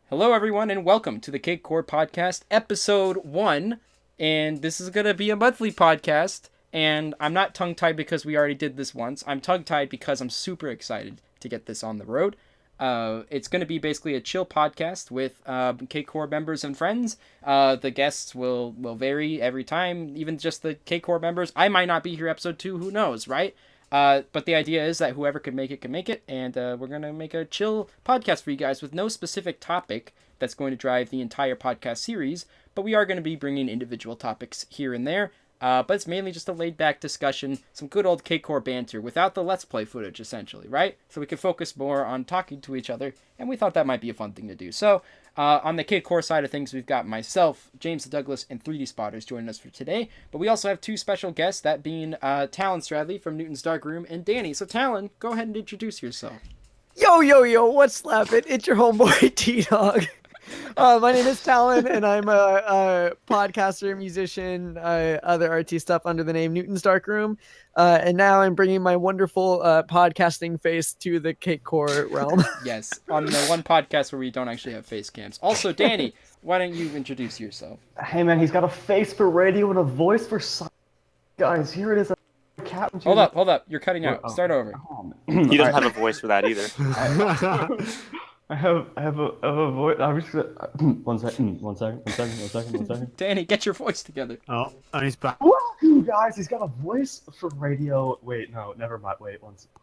Hello, everyone, and welcome to the Cakecore Podcast, Episode 1. And this is going to be a monthly podcast. And I'm not tongue-tied because we already did this once. I'm tongue-tied because I'm super excited to get this on the road. It's going to be basically a chill podcast with Cakecore members and friends. The guests will vary every time, even just the Cakecore members. I might not be here episode 2, who knows, right? But the idea is that whoever can make it, and we're going to make a chill podcast for you guys with no specific topic that's going to drive the entire podcast series, but we are going to be bringing individual topics here and there, but it's mainly just a laid-back discussion, some good old Cakecore banter without the Let's Play footage, essentially, right? So we can focus more on talking to each other, and we thought that might be a fun thing to do. So, on the Cakecore side of things, we've got myself, James the Douglas, and 3D Spotters joining us for today. But we also have two special guests, that being Talon Stradley from Newton's Dark Room and Danny. So Talon, go ahead and introduce yourself. Yo, what's slappin'? It's your homeboy T-Dog. My name is Talon, and I'm a podcaster, musician, other arty stuff under the name Newton's Dark Room. And now I'm bringing my wonderful podcasting face to the Cakecore realm. Yes, on the one podcast where we don't actually have face cams. Also, Danny, why don't you introduce yourself? Hey man, he's got a face for radio and a voice for science. Guys, here it is. Hold up. You're cutting out. Start over. He doesn't have a voice for that either. I have a voice. I'm just gonna... One second. Danny, get your voice together. Oh, and he's back. Welcome, guys. He's got a voice for radio. Wait, no, never mind. Wait, one second.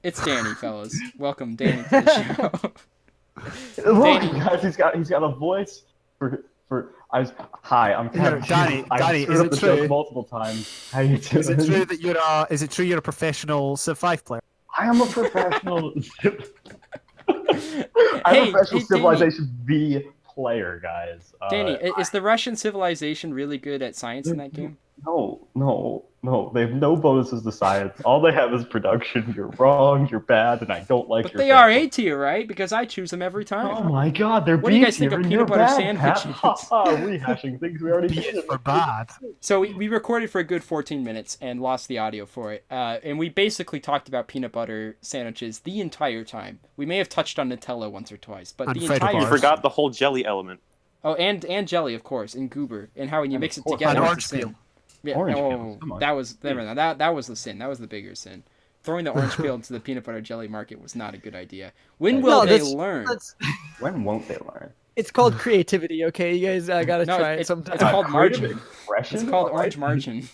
It's Danny, fellas. Welcome, Danny, to the show. Look, Danny. guys, he's got a voice for. Hi, I'm Danny, I've is it true? Multiple times. How you doing? Is it true that you're a professional Civ 5 player? I am a professional. I'm a professional Civilization V player, guys. Danny, is the Russian civilization really good at science in that game? No. They have no bonuses to science. All they have is production. You're wrong. You're bad, and I don't like. But they are A tier, right? Because I choose them every time. Oh my God, they're. What do you guys think of peanut butter sandwiches? Rehashing things we already did. For bad. So we recorded for a good 14 minutes and lost the audio for it. And we basically talked about peanut butter sandwiches the entire time. We may have touched on Nutella once or twice, but And the Fred entire. You forgot the whole jelly element. Oh, and jelly, of course, and goober, and how when you mix it together. And it's orange a sin. peel. Yeah, Orange peel, come on. that was that was the sin. That was the bigger sin. Throwing the orange peel into the peanut butter jelly market was not a good idea. When will they learn? When won't they learn? It's called creativity, okay? You guys gotta try it sometime. It's called margin. Expression? It's called orange margin.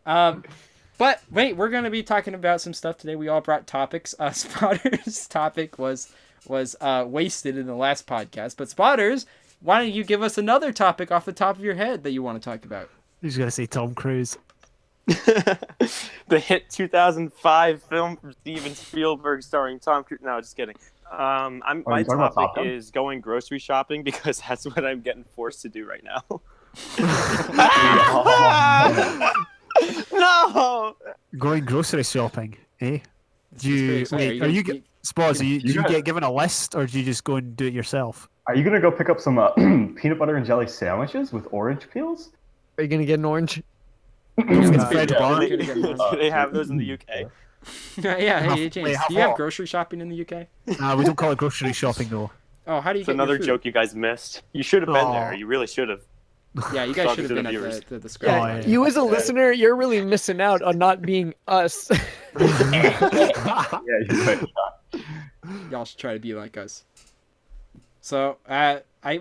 But wait, we're gonna be talking about some stuff today. We all brought topics. Spotter's topic was wasted in the last podcast, but Spotters, why don't you give us another topic off the top of your head that you want to talk about? Who's gonna say Tom Cruise? The hit 2005 film from Steven Spielberg starring Tom Cruise. No, just kidding. My topic is going grocery shopping because that's what I'm getting forced to do right now. No! Going grocery shopping, eh? This is pretty exciting. Do you get given a list, or do you just go and do it yourself? Are you gonna go pick up some peanut butter and jelly sandwiches with orange peels? Are you gonna get an orange? They have those in the UK. Yeah, hey James, do you have grocery shopping in the UK? We don't call it grocery shopping though. Oh, how do you It's get another your food? joke you guys missed. You should have been there. You really should have. Yeah, you guys Talking should have to been the at viewers. the screen. Yeah, you as a listener, you're really missing out on not being us. Yeah, you're right. Y'all should try to be like us. So,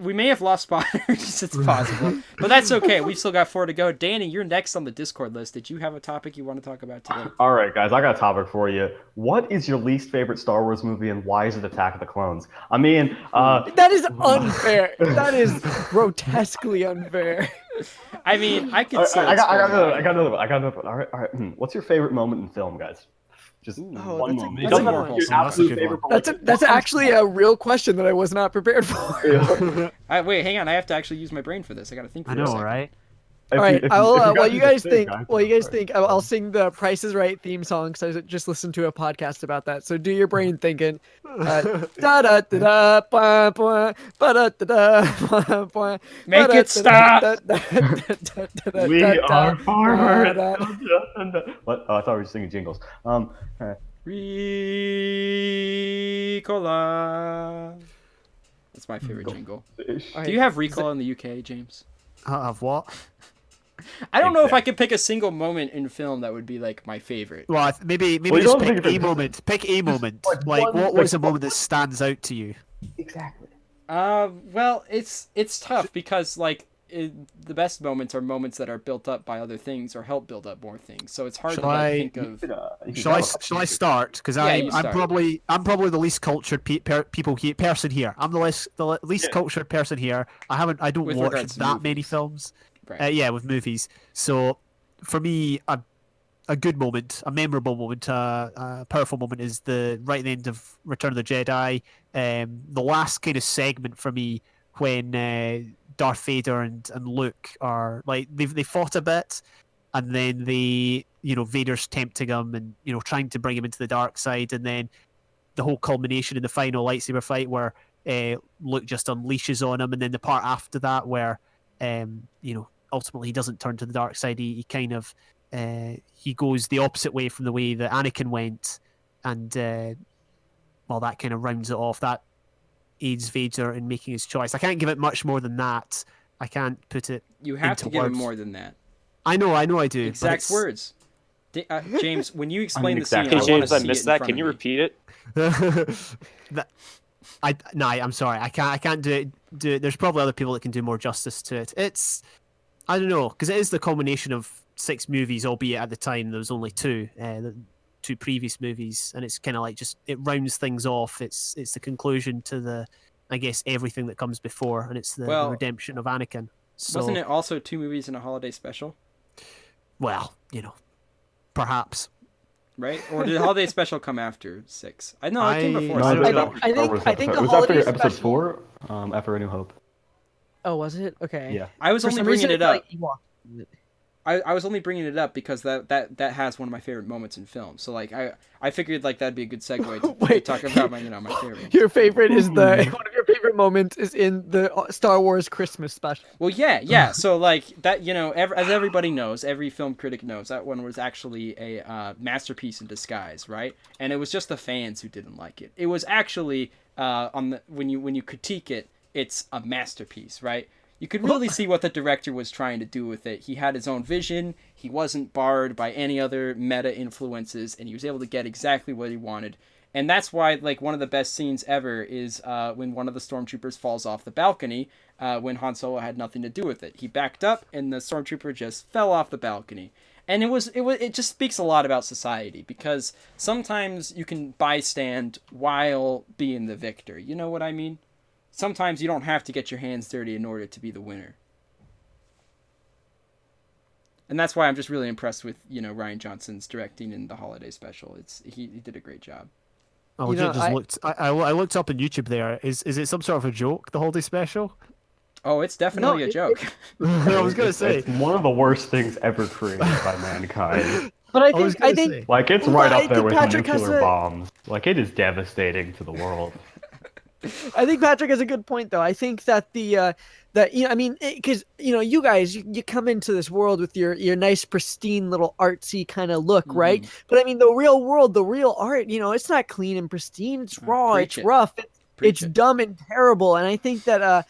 we may have lost Spotters, it's possible. But that's okay, we've still got 4 to go. Danny, you're next on the Discord list. Did you have a topic you want to talk about today? All right, guys, I got a topic for you. What is your least favorite Star Wars movie, and why is it Attack of the Clones? I mean, That is unfair. That is grotesquely unfair. I mean, I could say I got another one. All right. What's your favorite moment in film, guys? Just one moment. that's a good one. Your absolute That's a good favorite. That's actually a real question that I was not prepared for. Wait, hang on, I have to actually use my brain for this. I gotta think for I a know, second. right? All right, while you guys think, I'll sing the Price is Right theme song because I just listened to a podcast about that. So do your brain thinking. Da da da da ba ba ba da da da ba. Make it stop. We are forward. What? Oh, I thought we were just singing jingles. Ricola. That's my favorite jingle. All Do you have recall in the UK, James? Of what? I don't know if I could pick a single moment in film that would be like my favorite. Well, maybe Well, you just don't pick think a moment. Pick a moment. like one- What is a like- moment that stands out to you? Exactly. Well, it's tough because like the best moments are moments that are built up by other things or help build up more things. So it's hard to like, think of. Shall I start? Because you I'm start. probably the least cultured person here. I'm the least cultured person here. I don't With watch regards to that many movies. films. Right. Yeah, with movies. So for me, a good moment, a memorable moment, a powerful moment is the right at the end of Return of the Jedi. The last kind of segment for me when Darth Vader and Luke are like they fought a bit, and then Vader's tempting him and trying to bring him into the dark side, and then the whole culmination in the final lightsaber fight where Luke just unleashes on him, and then the part after that where ultimately he doesn't turn to the dark side. He kind of he goes the opposite way from the way that Anakin went, and that kind of rounds it off. That aids Vader in making his choice. I can't give it much more than that. I can't put it. You have into to give it words. more than that. I know, I do. but Exact it's- words. James, when you explain the exactly. scene, Hey I want James, to I see missed it in that. front Can of you me. repeat it? I'm sorry. I can't do it. There's probably other people that can do more justice to it. It's, I don't know, because it is the culmination of 6 movies, albeit at the time there was only 2, the 2 previous movies, and it's kind of like just it rounds things off. It's the conclusion to I guess everything that comes before, and it's the redemption of Anakin. So, Wasn't it also 2 movies and a holiday special? well, perhaps. Right? Or did the holiday special come after 6? I know it came before. No, I six. don't that know. was I Star think- Wars I think episode. the Was that for holiday episode special- 4? After A New Hope. Oh, was it? Okay. Yeah. I was For only some bringing reason, it I up. feel like Ewok- I was only bringing it up because that has one of my favorite moments in film. So like I figured like that'd be a good segue to Wait. talk about my my favorite. Your favorite is one of your favorite moments is in the Star Wars Christmas special. Well, yeah. So like that, as everybody knows, every film critic knows, that one was actually a masterpiece in disguise, right? And it was just the fans who didn't like it. It was actually when you critique it, it's a masterpiece, right? You could really see what the director was trying to do with it. He had his own vision. He wasn't barred by any other meta influences, and he was able to get exactly what he wanted. And that's why, like, one of the best scenes ever is when one of the stormtroopers falls off the balcony when Han Solo had nothing to do with it. He backed up, and the stormtrooper just fell off the balcony. And it just speaks a lot about society, because sometimes you can bystand while being the victor. You know what I mean? Sometimes you don't have to get your hands dirty in order to be the winner. And that's why I'm just really impressed with, Rian Johnson's directing in the holiday special. He did a great job. Oh, I looked up on YouTube there. Is it some sort of a joke, the holiday special? Oh, it's definitely a joke. I was gonna say. It's one of the worst things ever created by mankind. But I was think gonna I think say. Like, it's Well, right I up there think with Patrick has nuclear a- bombs. Like, it is devastating to the world. I think Patrick has a good point, though. I think that because you guys, you come into this world with your nice, pristine, little artsy kind of look, right? But I mean, the real world, the real art, it's not clean and pristine. It's raw. Preach It's it. rough. Preach It's it. dumb and terrible. And I think that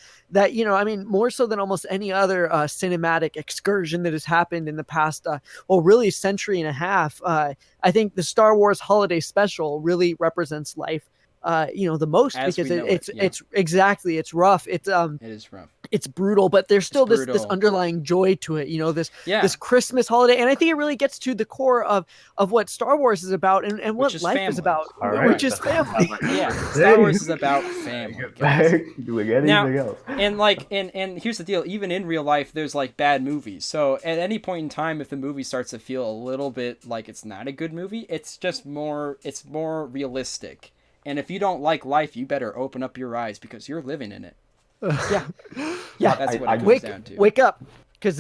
more so than almost any other cinematic excursion that has happened in the past, really century and a half, I think the Star Wars Holiday Special really represents life. The most, As because we know it's it, yeah. it's exactly, it's rough, It is rough. it's brutal, but there's still this brutal. underlying joy to it, Yeah. this Christmas holiday. And I think it really gets to the core of what Star Wars is about and Which what is life family. is about, All right. which is family. Yeah. Star Wars is about family. Get guys. back to doing anything Now- else. And here's the deal, even in real life there's like bad movies. So at any point in time, if the movie starts to feel a little bit like it's not a good movie, it's more realistic. And if you don't like life, you better open up your eyes because you're living in it. Yeah. That's what it comes down to. Wake up, because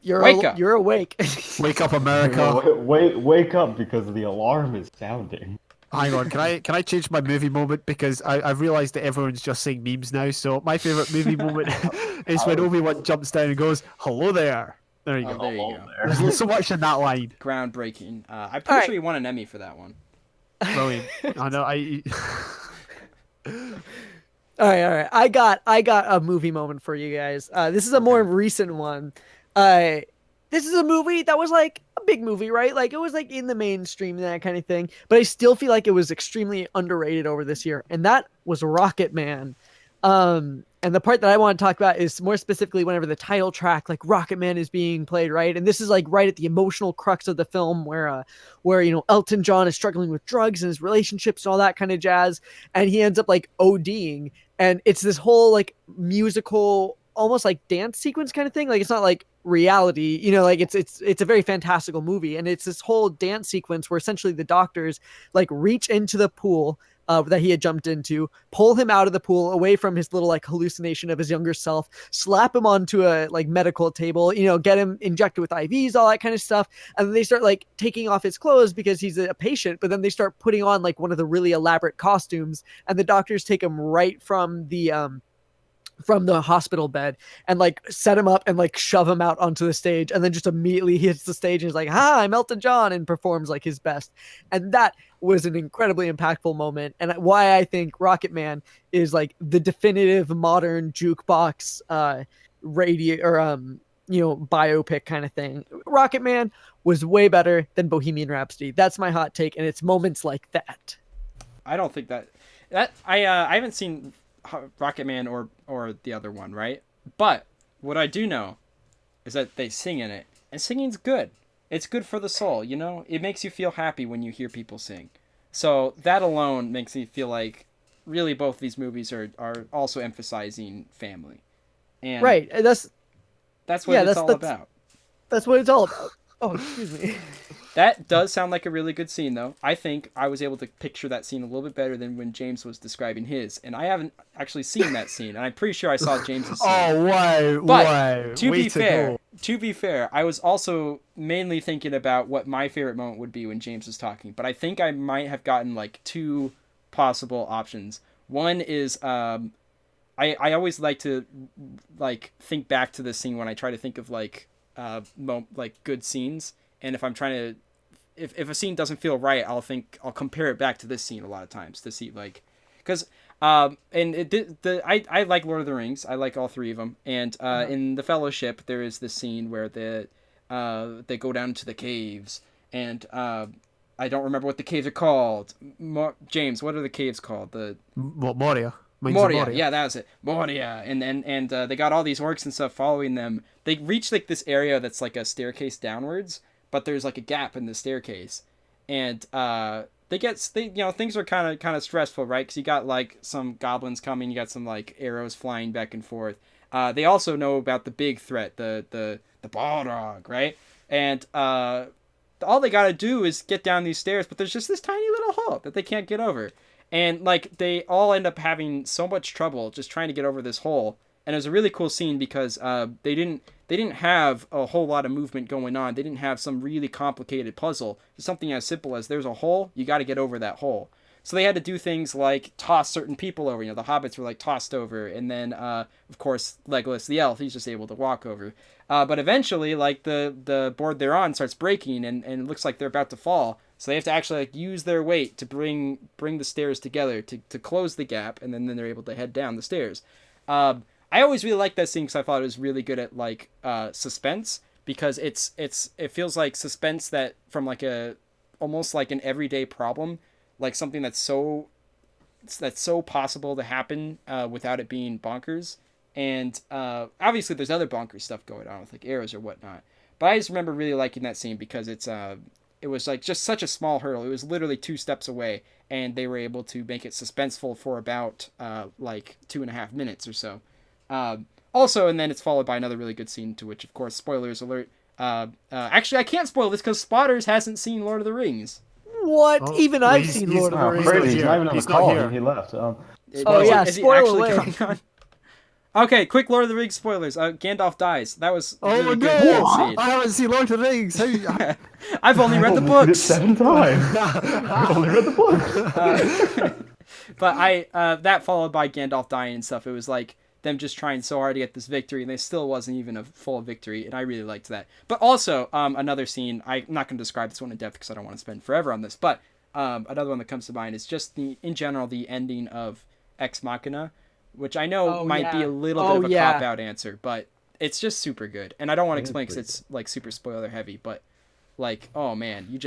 you're Wake up. you're awake. Wake up, America. Wake up because the alarm is sounding. Hang on, can I change my movie moment, because I've realised that everyone's just saying memes now. So my favourite movie moment is when Obi-Wan jumps down and goes, "Hello there." There you Oh, go. there you go. There's so much in that line. Groundbreaking. I'm pretty Alright. sure he won an Emmy for that one. Brilliant. I know. All right, all right. I got a movie moment for you guys. This is a more recent one. Uh, this is a movie that was like a big movie, right? Like it was like in the mainstream and that kind of thing. But I still feel like it was extremely underrated over this year, and that was Rocket Man. And the part that I want to talk about is more specifically whenever the title track, like Rocket Man, is being played, right? And this is like right at the emotional crux of the film, where Elton John is struggling with drugs and his relationships and all that kind of jazz, and he ends up like ODing, and it's this whole like musical, almost like dance sequence kind of thing. Like it's not like reality, like it's a very fantastical movie, and it's this whole dance sequence where essentially the doctors like reach into the pool that he had jumped into, pull him out of the pool away from his little like hallucination of his younger self, slap him onto a like medical table, get him injected with IVs, all that kind of stuff. And then they start like taking off his clothes because he's a patient, but then they start putting on like one of the really elaborate costumes, and the doctors take him right from the hospital bed and like set him up and like shove him out onto the stage, and then just immediately hits the stage and he's like, "Hi, I'm Elton John," and performs like his best. And that was an incredibly impactful moment, and why I think Rocket Man is like the definitive modern jukebox radio or biopic kind of thing. Rocket Man was way better than Bohemian Rhapsody. That's my hot take, and it's moments like that. I don't think that I haven't seen Rocket Man or the other one, right? But what I do know is that they sing in it, and singing's good. It's good for the soul, It makes you feel happy when you hear people sing. So that alone makes me feel like really both these movies are also emphasizing family. And right. That's what it's all about. That's what it's all about. Oh, excuse me. That does sound like a really good scene, though. I think I was able to picture that scene a little bit better than when James was describing his. And I haven't actually seen that scene, and I'm pretty sure I saw James's scene. Oh, wow. But wow. to be fair, I was also mainly thinking about what my favorite moment would be when James was talking. But I think I might have gotten like two possible options. One is I always like to like think back to this scene when I try to think of like good scenes. And if I'm trying to, if a scene doesn't feel right, I'll compare it back to this scene a lot of times to see like, because I like Lord of the Rings. I like all three of them. And in the Fellowship, there is this scene where they go down into the caves, and I don't remember what the caves are called. James, what are the caves called? Moria. Moria, yeah, that was it. Moria, and they got all these orcs and stuff following them. They reach like this area that's like a staircase downwards, but there's like a gap in the staircase, and things are kind of stressful, right? Because you got like some goblins coming, you got some like arrows flying back and forth. They also know about the big threat, the Balrog, right? And all they gotta do is get down these stairs, but there's just this tiny little hole that they can't get over. And like they all end up having so much trouble just trying to get over this hole. And it was a really cool scene because they didn't have a whole lot of movement going on. They didn't have some really complicated puzzle. Just something as simple as there's a hole, you got to get over that hole. So they had to do things like toss certain people over. The hobbits were like tossed over, and then of course Legolas the elf, he's just able to walk over. But eventually, like the board they're on starts breaking, and it looks like they're about to fall. So they have to actually like use their weight to bring the stairs together to close the gap, and then they're able to head down the stairs. I always really liked that scene because I thought it was really good at like suspense, because it feels like suspense that from like almost like an everyday problem, like something that's so possible to happen without it being bonkers. And obviously there's other bonkers stuff going on with like arrows or whatnot, but I just remember really liking that scene because it was like just such a small hurdle. It was literally 2 steps away, and they were able to make it suspenseful for about like 2.5 minutes or so. Also, and then it's followed by another really good scene, to which, of course, spoilers alert. Actually, I can't spoil this because Spotters hasn't seen Lord of the Rings. What? Oh, Even well, I've seen Lord of the Rings. Crazy. He's not even on the He's not call. here. He left. Is he spoiler actually away. coming on? Okay, quick Lord of the Rings spoilers. Gandalf dies. That was Oh really my good god! scene. I haven't seen Lord of the Rings. I've only read the I've only read it books. 7 times. I've only read the books. But that followed by Gandalf dying and stuff. It was like them just trying so hard to get this victory, and they still wasn't even a full victory, and I really liked that. But also, another scene, I'm not going to describe this one in depth because I don't want to spend forever on this, but another one that comes to mind is just in general, the ending of Ex Machina, which I know Oh, might be yeah. a little Oh, bit of a yeah. cop-out answer, but it's just super good. And I don't want to It is explain because pretty it's like super spoiler heavy, but like, oh man, you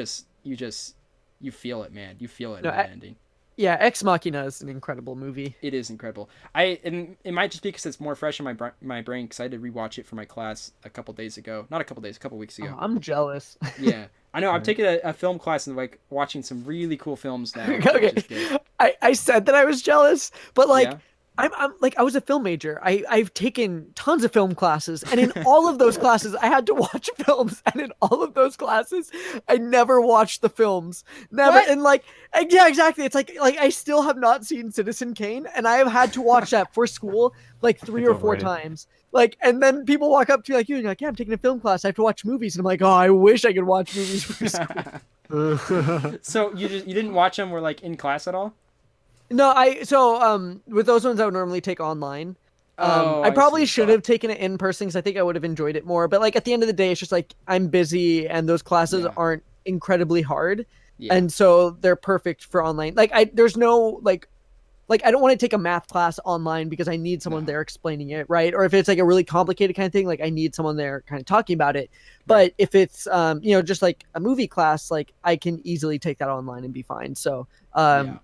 feel it, man. You feel it No, in the ending. Yeah, Ex Machina is an incredible movie. It is incredible. And it might just be because it's more fresh in my brain because I had to rewatch it for my class a couple weeks ago. Oh, I'm jealous. Yeah, I know. I'm Right. taking a film class and like watching some really cool films now. which Okay, is good. I said that I was jealous, but like Yeah. I'm like I was a film major. I've taken tons of film classes, and in all of those classes, I had to watch films, and in all of those classes, I never watched the films. Never, What? and like yeah, exactly. It's like I still have not seen Citizen Kane, and I have had to watch that for school like 3 It's or 4 overrated. times. Like, and then people walk up to me like you, and you're like, yeah, I'm taking a film class. I have to watch movies, and I'm like, oh, I wish I could watch movies for school. So you didn't watch them? Were like in class at all? No, with those ones I would normally take online. Oh, I probably see. should have taken it in person because I think I would have enjoyed it more. But like at the end of the day, it's just like I'm busy and those classes Yeah. aren't incredibly hard, Yeah. and so they're perfect for online. Like there's no like I don't want to take a math class online because I need someone No. there explaining it, right? Or if it's like a really complicated kind of thing, like I need someone there kind of talking about it. But if it's just like a movie class, like I can easily take that online and be fine. So Yeah.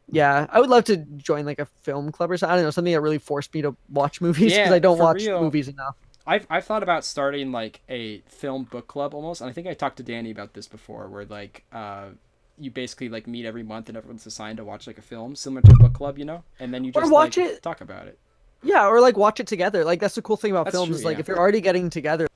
yeah, I would love to join like a film club or something. I don't know, something that really forced me to watch movies because Yeah, I don't for watch real. movies enough. I've thought about starting like a film book club almost, and I think I talked to Danny about this before, where like you basically like meet every month and everyone's assigned to watch like a film similar to a book club, and then you Or just watch like, it- talk about it. Yeah, or like watch it together. Like that's the cool thing about That's films true, is like yeah. if you're already getting together,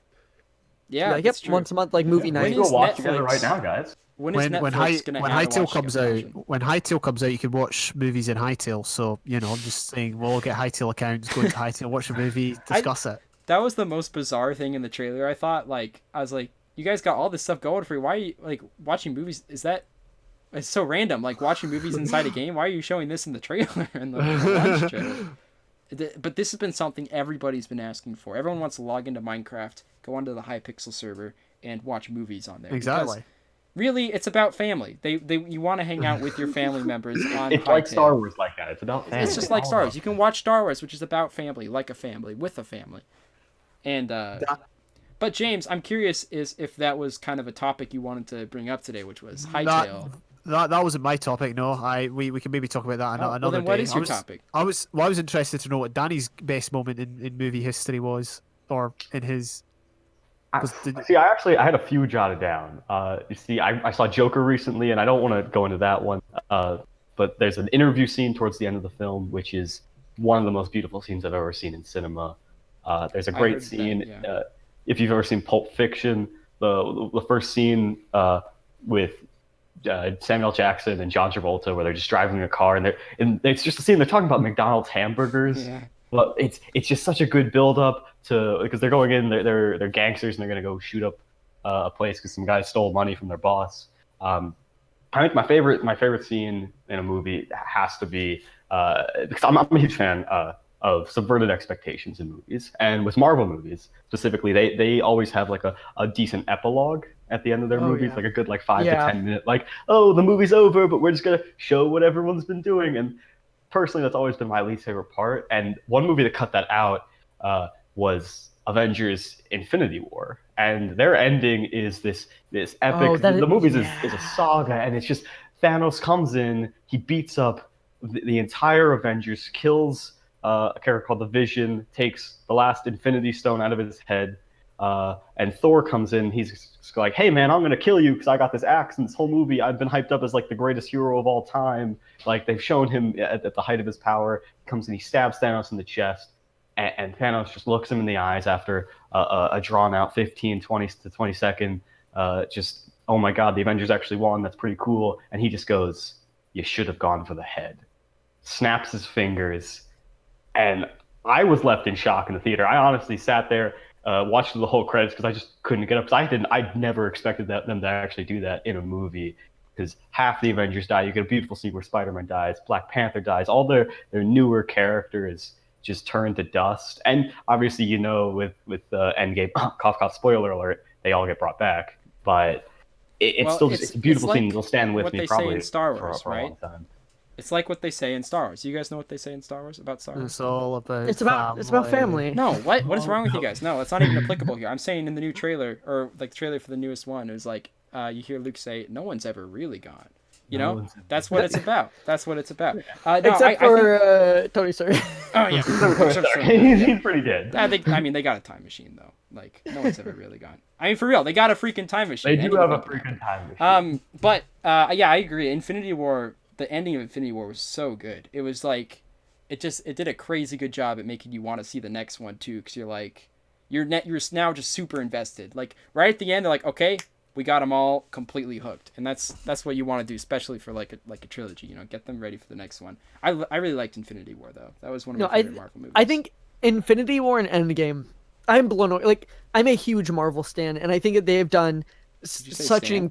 Yeah, like yep, that's true. once a month, like movie We night. can go is watch together Netflix- right now, guys. When is Netflix gonna add a Hightail watch comes together out, option? when Hightail comes out, you can watch movies in Hightail. So I'm just saying, we'll all get Hightail accounts, go into Hightail, watch a movie, discuss it. That was the most bizarre thing in the trailer. I thought I was like, you guys got all this stuff going for you. Why are you like watching movies? It's so random. Like watching movies inside a game. Why are you showing this in the trailer and the launch trailer? But this has been something everybody's been asking for. Everyone wants to log into Minecraft, go onto the Hypixel server, and watch movies on there. Exactly. Because really, it's about family. You want to hang out with your family members on It's like Hytale. Star Wars like that. It's about family. It's just like all Star Wars. about You can watch Star Wars, which is about family, like a family, with a family. And but James, I'm curious if that was kind of a topic you wanted to bring up today, which was Hightail. That wasn't my topic. No, we can maybe talk about that Oh, well, another then what day. is your topic? I was interested to know what Danny's best moment in movie history was, or in his. See, I had a few jotted down. You see, I saw Joker recently, and I don't want to go into that one. But there's an interview scene towards the end of the film, which is one of the most beautiful scenes I've ever seen in cinema. There's a I great heard that, scene. yeah. If you've ever seen Pulp Fiction, the first scene with Samuel Jackson and John Travolta, where they're just driving a car, and it's just a scene. They're talking about McDonald's hamburgers. Yeah. But it's just such a good build up to, because they're going in, they're gangsters, and they're gonna go shoot up a place because some guys stole money from their boss. I think my favorite scene in a movie has to be because I'm a huge fan of subverted expectations in movies, and with Marvel movies specifically, they always have like a decent epilogue at the end of their movies, yeah. like a good like 5 Yeah. to 10 minute, like, oh, the movie's over, but we're just gonna show what everyone's been doing. And personally, that's always been my least favorite part. And one movie that cut that out was Avengers: Infinity War, and their ending is this epic. Oh, The movies is a saga, and it's just Thanos comes in, he beats up the entire Avengers, kills a character called the Vision, takes the last Infinity Stone out of his head, and Thor comes in. He's like, "Hey man, I'm gonna kill you because I got this axe." And this whole movie, I've been hyped up as like the greatest hero of all time. Like they've shown him at the height of his power. He comes and he stabs Thanos in the chest, and Thanos just looks him in the eyes after a drawn out 15, 20 to 20 second, just, oh my God, the Avengers actually won. That's pretty cool. And he just goes, "You should have gone for the head." Snaps his fingers, and I was left in shock in the theater. I honestly sat there, watched the whole credits because I just couldn't get up. Because I'd never expected them to actually do that in a movie. Because half the Avengers die. You get a beautiful scene where Spider-Man dies, Black Panther dies. All their newer characters just turn to dust. And obviously, with Endgame, cough cough, spoiler alert, they all get brought back. But it's Well, still just it's a beautiful it's scene. like It'll stand with what me they say probably in Star Wars, for a right? long time. It's like what they say in Star Wars. You guys know what they say in Star Wars about Star Wars? It's all about It's about family. No, what is wrong with you guys? No, that's not even applicable here. I'm saying in the new trailer, or like the trailer for the newest one, it was like you hear Luke say, "No one's ever really gone." You know, that's what it's about. That's what it's about. No, Except for Tony Stark. Oh yeah, He's pretty dead. I mean, they got a time machine though. Like no one's ever really gone. I mean, for real, they got a freaking time machine. They do have a freaking time machine. But yeah, I agree. Infinity War, the ending of Infinity War was so good. It was like, it did a crazy good job at making you want to see the next one too, because you're like, you're now just super invested. Like right at the end, they're like, okay, we got them all completely hooked, and that's what you want to do, especially for like a trilogy. You know, get them ready for the next one. I really liked Infinity War though. That was one of my favorite Marvel movies. I think Infinity War and Endgame, I'm blown away. Like I'm a huge Marvel stan, and I think that they've done such an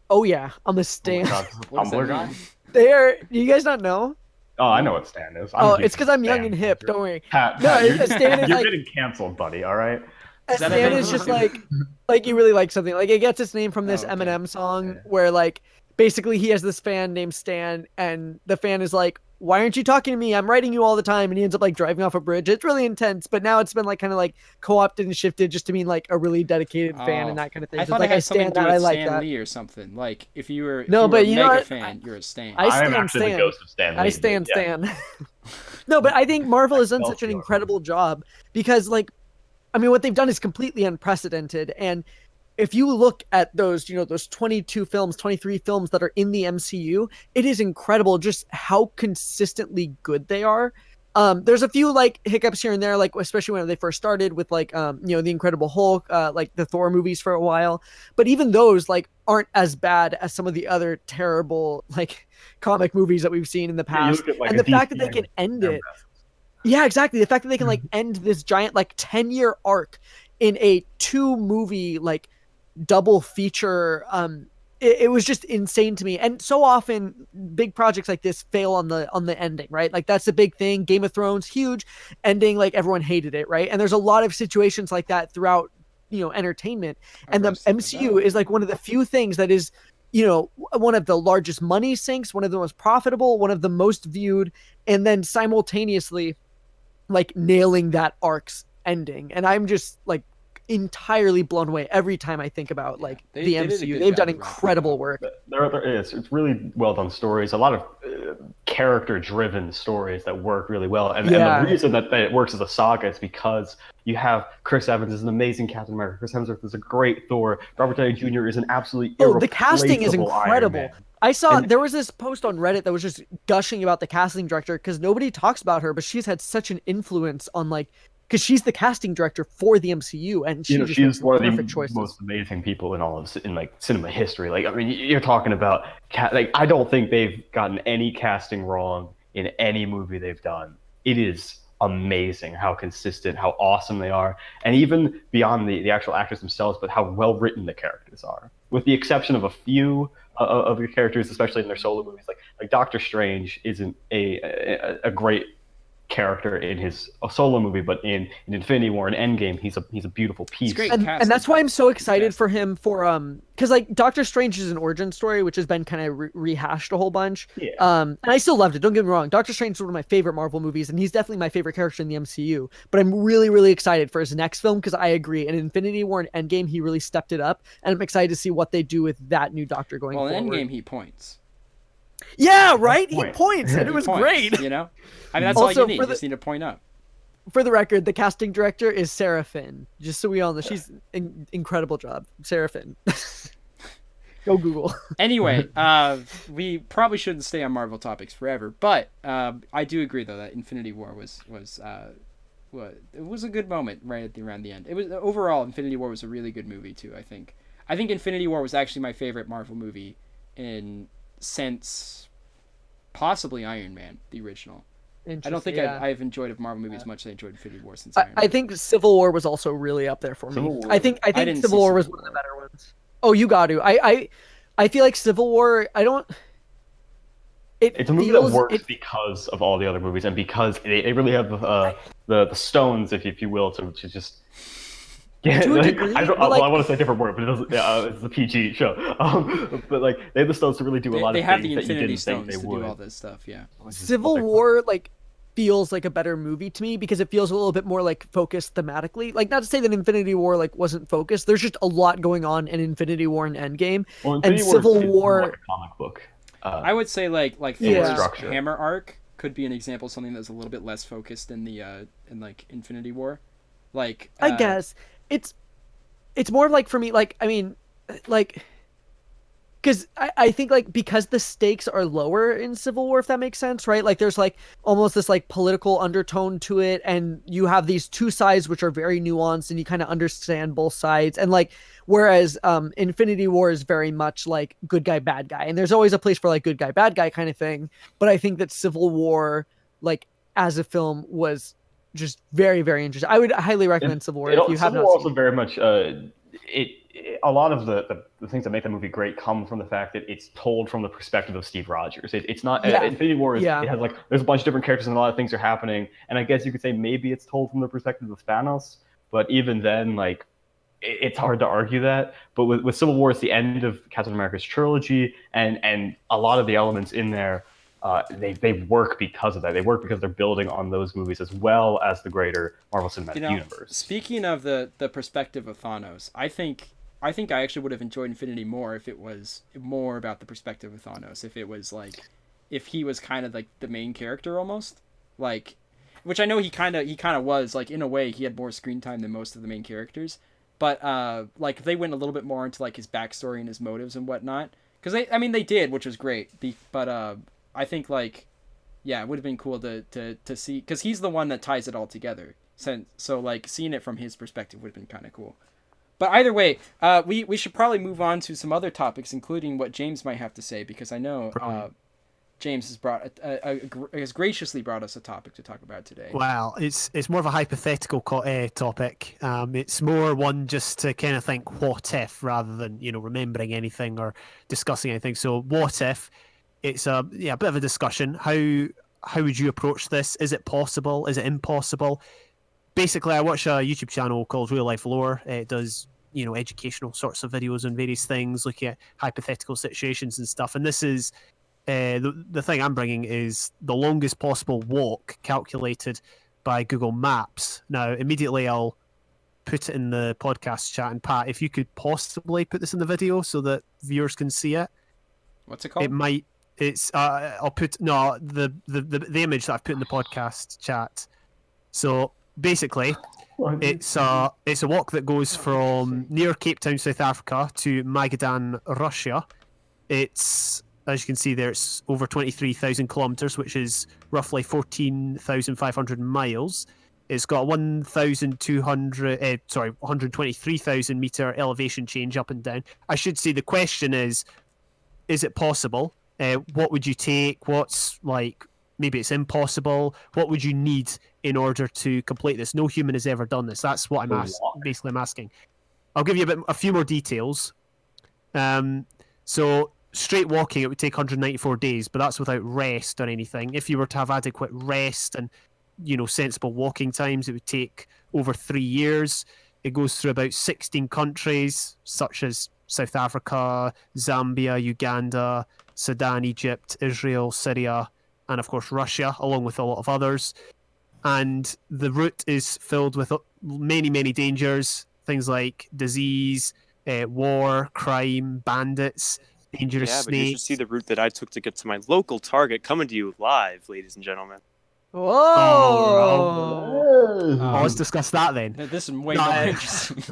oh yeah, I'm a stan. Tumblr guy. They are. You guys not know? Oh, I know what Stan is. It's because I'm young and hip. Don't worry. Pat, No, you're Stan is like getting canceled, buddy. All right. a stan is just like you really like something. Like it gets its name from this Eminem song where like basically he has this fan named Stan, and the fan is like, "Why aren't you talking to me? I'm writing you all the time," and he ends up like driving off a bridge. It's really intense, but now it's been like kind of like co-opted and shifted just to mean like a really dedicated fan and that kind of thing. I thought like it had something to do with like Stan that. Lee or something. Like if you were No, if you but were you a know mega what? fan, you're a Stan. I am actually the ghost of Stan Lee. I stand Yeah. Stan. No, but I think Marvel has done such an incredible job because, like, I mean, what they've done is completely unprecedented. And if you look at those, those 22 films, 23 films that are in the MCU, it is incredible just how consistently good they are. There's a few like hiccups here and there, like especially when they first started with like the Incredible Hulk, like the Thor movies for a while. But even those like aren't as bad as some of the other terrible like comic movies that we've seen in the past. Like, and the fact that they can end it. Yeah, exactly. The fact that they can like end this giant like 10-year arc in a 2-movie like double feature, it was just insane to me. And so often big projects like this fail on the ending, right? Like that's the big thing. Game of Thrones, huge ending, like everyone hated it, right? And there's a lot of situations like that throughout entertainment, and the MCU is like one of the few things that is one of the largest money sinks, one of the most profitable, one of the most viewed, and then simultaneously like nailing that arc's ending. And I'm just like entirely blown away every time I think about like the MCU. They've done incredible work. It's really well done stories, a lot of character driven stories that work really well, and the reason that it works as a saga is because you have Chris Evans is an amazing Captain America, Chris Hemsworth is a great Thor, Robert Downey Jr. is an absolutely irreplaceable the casting is incredible. Iron Man. I saw there was this post on Reddit that was just gushing about the casting director because nobody talks about her, but she's had such an influence on like, because she's the casting director for the MCU, and she's one of the most amazing people in like cinema history. Like, I mean, you're talking about like I don't think they've gotten any casting wrong in any movie they've done. It is amazing how consistent, how awesome they are, and even beyond the actual actors themselves, but how well written the characters are. With the exception of a few of your characters, especially in their solo movies, like Doctor Strange isn't a great character in his solo movie, but in Infinity War and Endgame, he's a beautiful piece. And that's why I'm so excited for him because like Doctor Strange is an origin story, which has been kind of rehashed a whole bunch. Yeah. And I still loved it. Don't get me wrong. Doctor Strange is one of my favorite Marvel movies, and he's definitely my favorite character in the MCU. But I'm really, really excited for his next film because I agree. In Infinity War and Endgame, he really stepped it up, and I'm excited to see what they do with that new Doctor going forward. Well, in Endgame, he points. Yeah, right. He points, and it was great. You know, I mean, that's all you need. You just need to point up. For the record, the casting director is Sarah Finn. Just so we all know, she's an incredible job, Sarah Finn. Go Google. Anyway, we probably shouldn't stay on Marvel topics forever, but I do agree though that Infinity War was it was a good moment right around the end. It was overall Infinity War was a really good movie too. I think Infinity War was actually my favorite Marvel movie since possibly Iron Man, the original. I don't think I've enjoyed a Marvel movie as much as I enjoyed Infinity War since Iron Man. I think Civil War was also really up there for me. I think Civil War was one of the better ones. Oh, you got to. I feel like Civil War. It's a movie that works because of all the other movies and because they really have the stones, if you will, to just Yeah, To a like, degree, I don't. but, Well, like- I want to say a different word, but it doesn't. Yeah, it's a PG show. But like, they have the stones to really do a lot They of have things the that you Infinity didn't think Stones they to would. do all this stuff. Yeah. Which is Civil what they're War like feels like a better movie to me because it feels a little bit more like focused thematically. Like, not to say that Infinity War like wasn't focused. There's just a lot going on in Infinity War and Endgame. Well, And Infinity Civil is more War, like a comic book. I would say like Yeah. Thor's Structure. hammer arc could be an example of something that's a little bit less focused in the in like Infinity War. Like I guess it's more like, for me, like, I mean, like, because I think like because the stakes are lower in Civil War, if that makes sense, right? Like there's like almost this like political undertone to it, and you have these two sides which are very nuanced, and you kind of understand both sides. And like whereas Infinity War is very much like good guy bad guy, and there's always a place for like good guy bad guy kind of thing. But I think that Civil War, like as a film, was just very, very interesting. I would highly recommend Civil War if you have Civil not War seen also it. very much a lot of the things that make the movie great come from the fact that it's told from the perspective of Steve Rogers. It's not Yeah. Infinity War. Yeah. It has like there's a bunch of different characters and a lot of things are happening. And I guess you could say maybe it's told from the perspective of Thanos, but even then, like it's hard to argue that. But with Civil War, it's the end of Captain America's trilogy, and a lot of the elements in there. They work because of that. They work because they're building on those movies as well as the greater Marvel Cinematic Universe. Speaking of the perspective of Thanos, I think I actually would have enjoyed Infinity more if it was more about the perspective of Thanos. If it was like, if he was kind of like the main character almost, like, which I know he kind of was, like, in a way he had more screen time than most of the main characters, but like if they went a little bit more into like his backstory and his motives and whatnot, because they did, which was great. But I think like, yeah, it would have been cool to see, because he's the one that ties it all together. So like seeing it from his perspective would have been kind of cool. But either way, we should probably move on to some other topics, including what James might have to say, because I know James has graciously brought us a topic to talk about today. Well, it's more of a hypothetical topic. It's more one just to kind of think what if, rather than remembering anything or discussing anything. So what if? It's a bit of a discussion. How would you approach this? Is it possible? Is it impossible? Basically, I watch a YouTube channel called Real Life Lore. It does educational sorts of videos on various things, looking at hypothetical situations and stuff. And this is the thing I'm bringing is the longest possible walk calculated by Google Maps. Now, immediately I'll put it in the podcast chat. And Pat, if you could possibly put this in the video so that viewers can see it. What's it called? It might. It's I'll put the image that I've put in the podcast chat. So basically, it's a walk that goes from near Cape Town, South Africa, to Magadan, Russia. It's, as you can see there, it's over 23,000 kilometers, which is roughly 14,500 miles. It's got 123,000 meter elevation change up and down. I should say the question is it possible? What would you take? What's like, maybe it's impossible. What would you need in order to complete this? No human has ever done this. That's what I'm asking. I'll give you a few more details. So straight walking, it would take 194 days, but that's without rest or anything. If you were to have adequate rest and sensible walking times, it would take over 3 years. It goes through about 16 countries, such as South Africa, Zambia, Uganda, Sudan, Egypt, Israel, Syria, and of course Russia, along with a lot of others. And the route is filled with many, many dangers, things like disease, war, crime, bandits, dangerous Yeah, but you should snakes. see the route that I took to get to my local Target, coming to you live, ladies and gentlemen. Whoa! Let's discuss that then. This is way more interesting.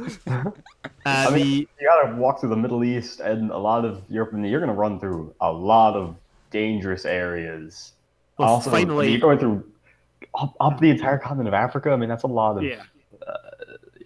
I mean, you gotta walk through the Middle East and a lot of Europe, and you're gonna run through a lot of dangerous areas. Well, Also, finally, you're going through up the entire continent of Africa. I mean, that's a lot of. Yeah.